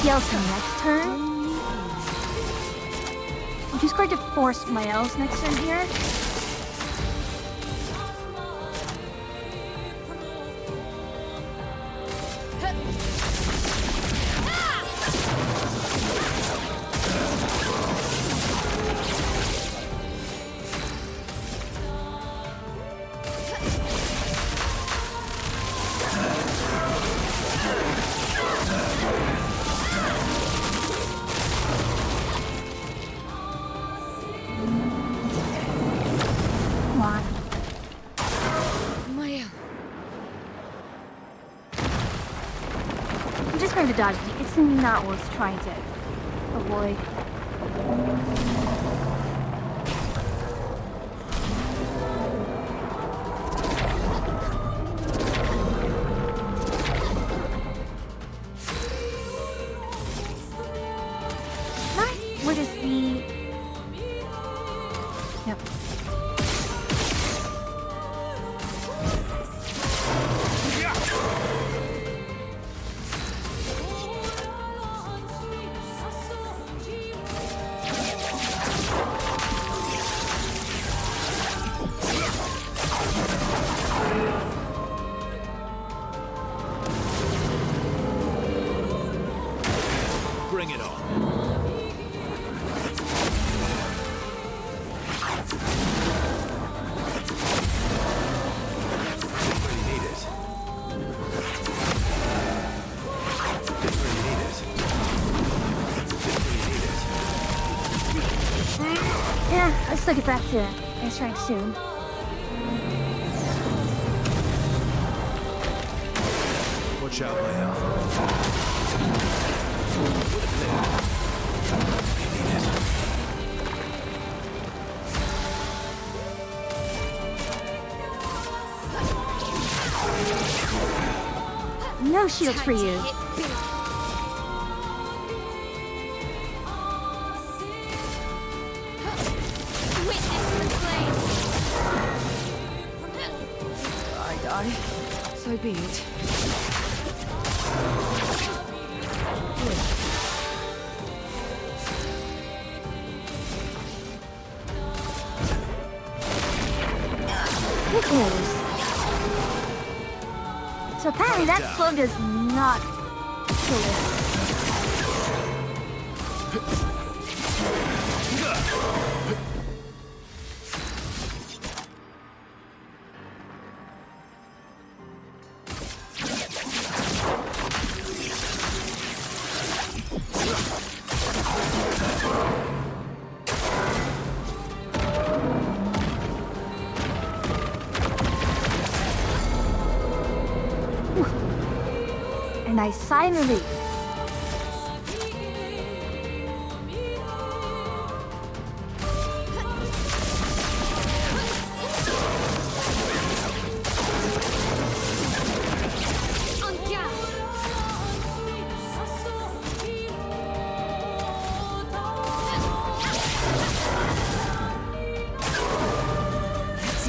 Ciel's next turn. I'm just going to force Mael's next turn here. Come on. Maya. I'm just going to dodge it. It's not worth trying to avoid. Where does the... Yep. Let's get back to S rank soon. Watch out, Leia. No shields for you. I die. So be it. It is. So apparently that slug does not kill it. And I sigh in relief.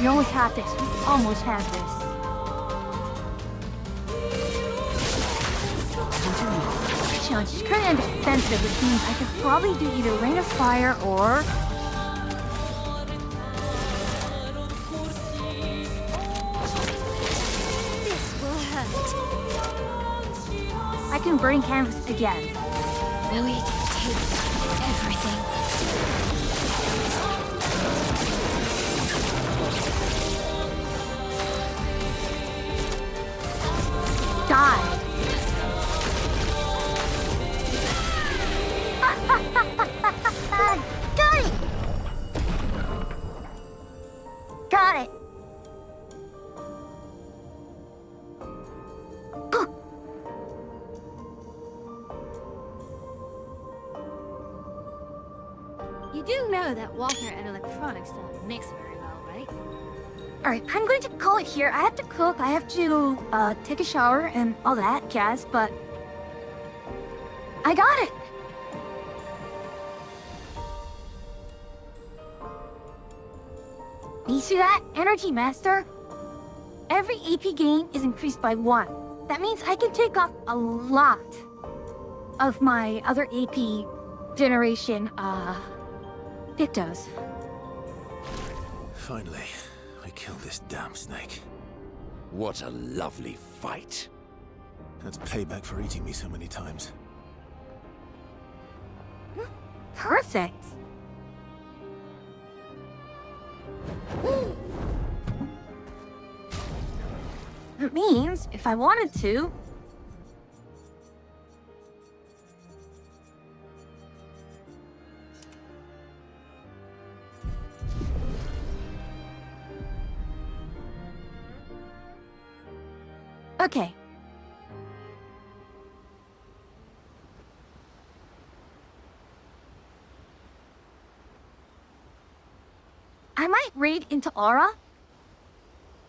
You almost have this. You almost have this. Challenge is currently undefensive, which means I could probably do either Rain of Fire or... This will hurt. I can burn canvas again. Louis takes everything. Die. Got it! Got it! You do know that water and electronics don't mix very well, right? Alright, I'm going to call it here. I have to cook, I have to take a shower and all that jazz, but I got it! You see that? Energy Master? Every AP gain is increased by 1. That means I can take off a lot of my other AP generation, Pictos. Finally, I killed this damn snake. What a lovely fight. That's payback for eating me so many times. Perfect. That means, if I wanted to... Okay. I might raid into Aura.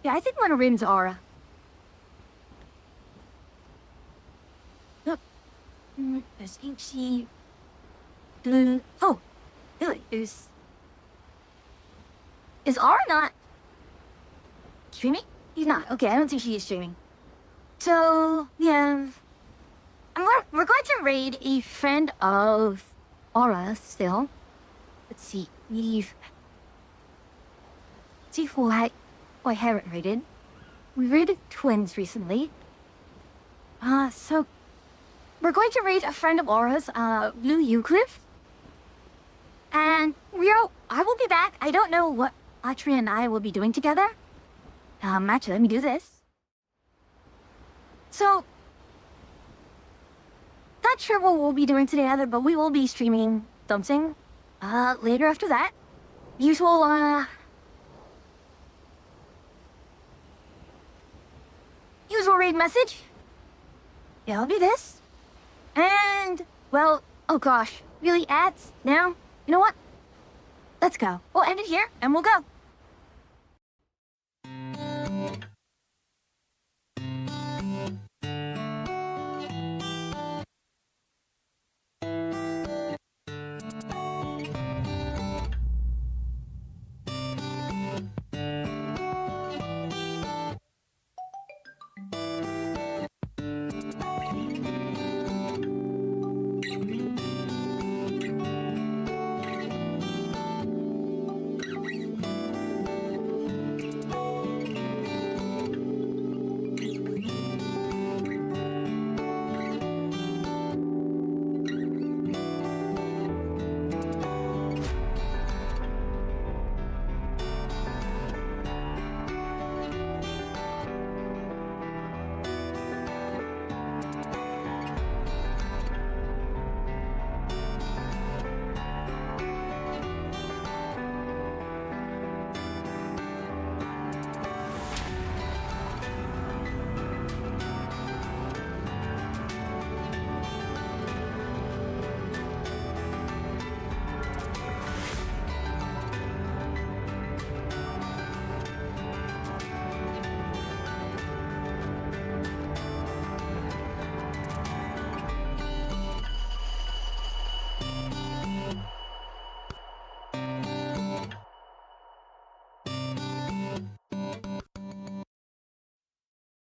Yeah, I think I'm gonna raid into Aura. Look. There's HC... Blue... Oh! Is Aura not... streaming? He's not. Okay, I don't think she is streaming. So, yeah... we're going to raid a friend of Aura still. Let's see. We've... see who I haven't raided. We raided twins recently. So... we're going to raid a friend of Aura's, Blue Euclid. And I will be back. I don't know what Atria and I will be doing together. Actually, let me do this. So... not sure what we'll be doing today either, but we will be streaming something, later after that. usual, usual raid message. Yeah, I'll do this. And, well, oh gosh, really ads now? You know what? Let's go. We'll end it here, and we'll go.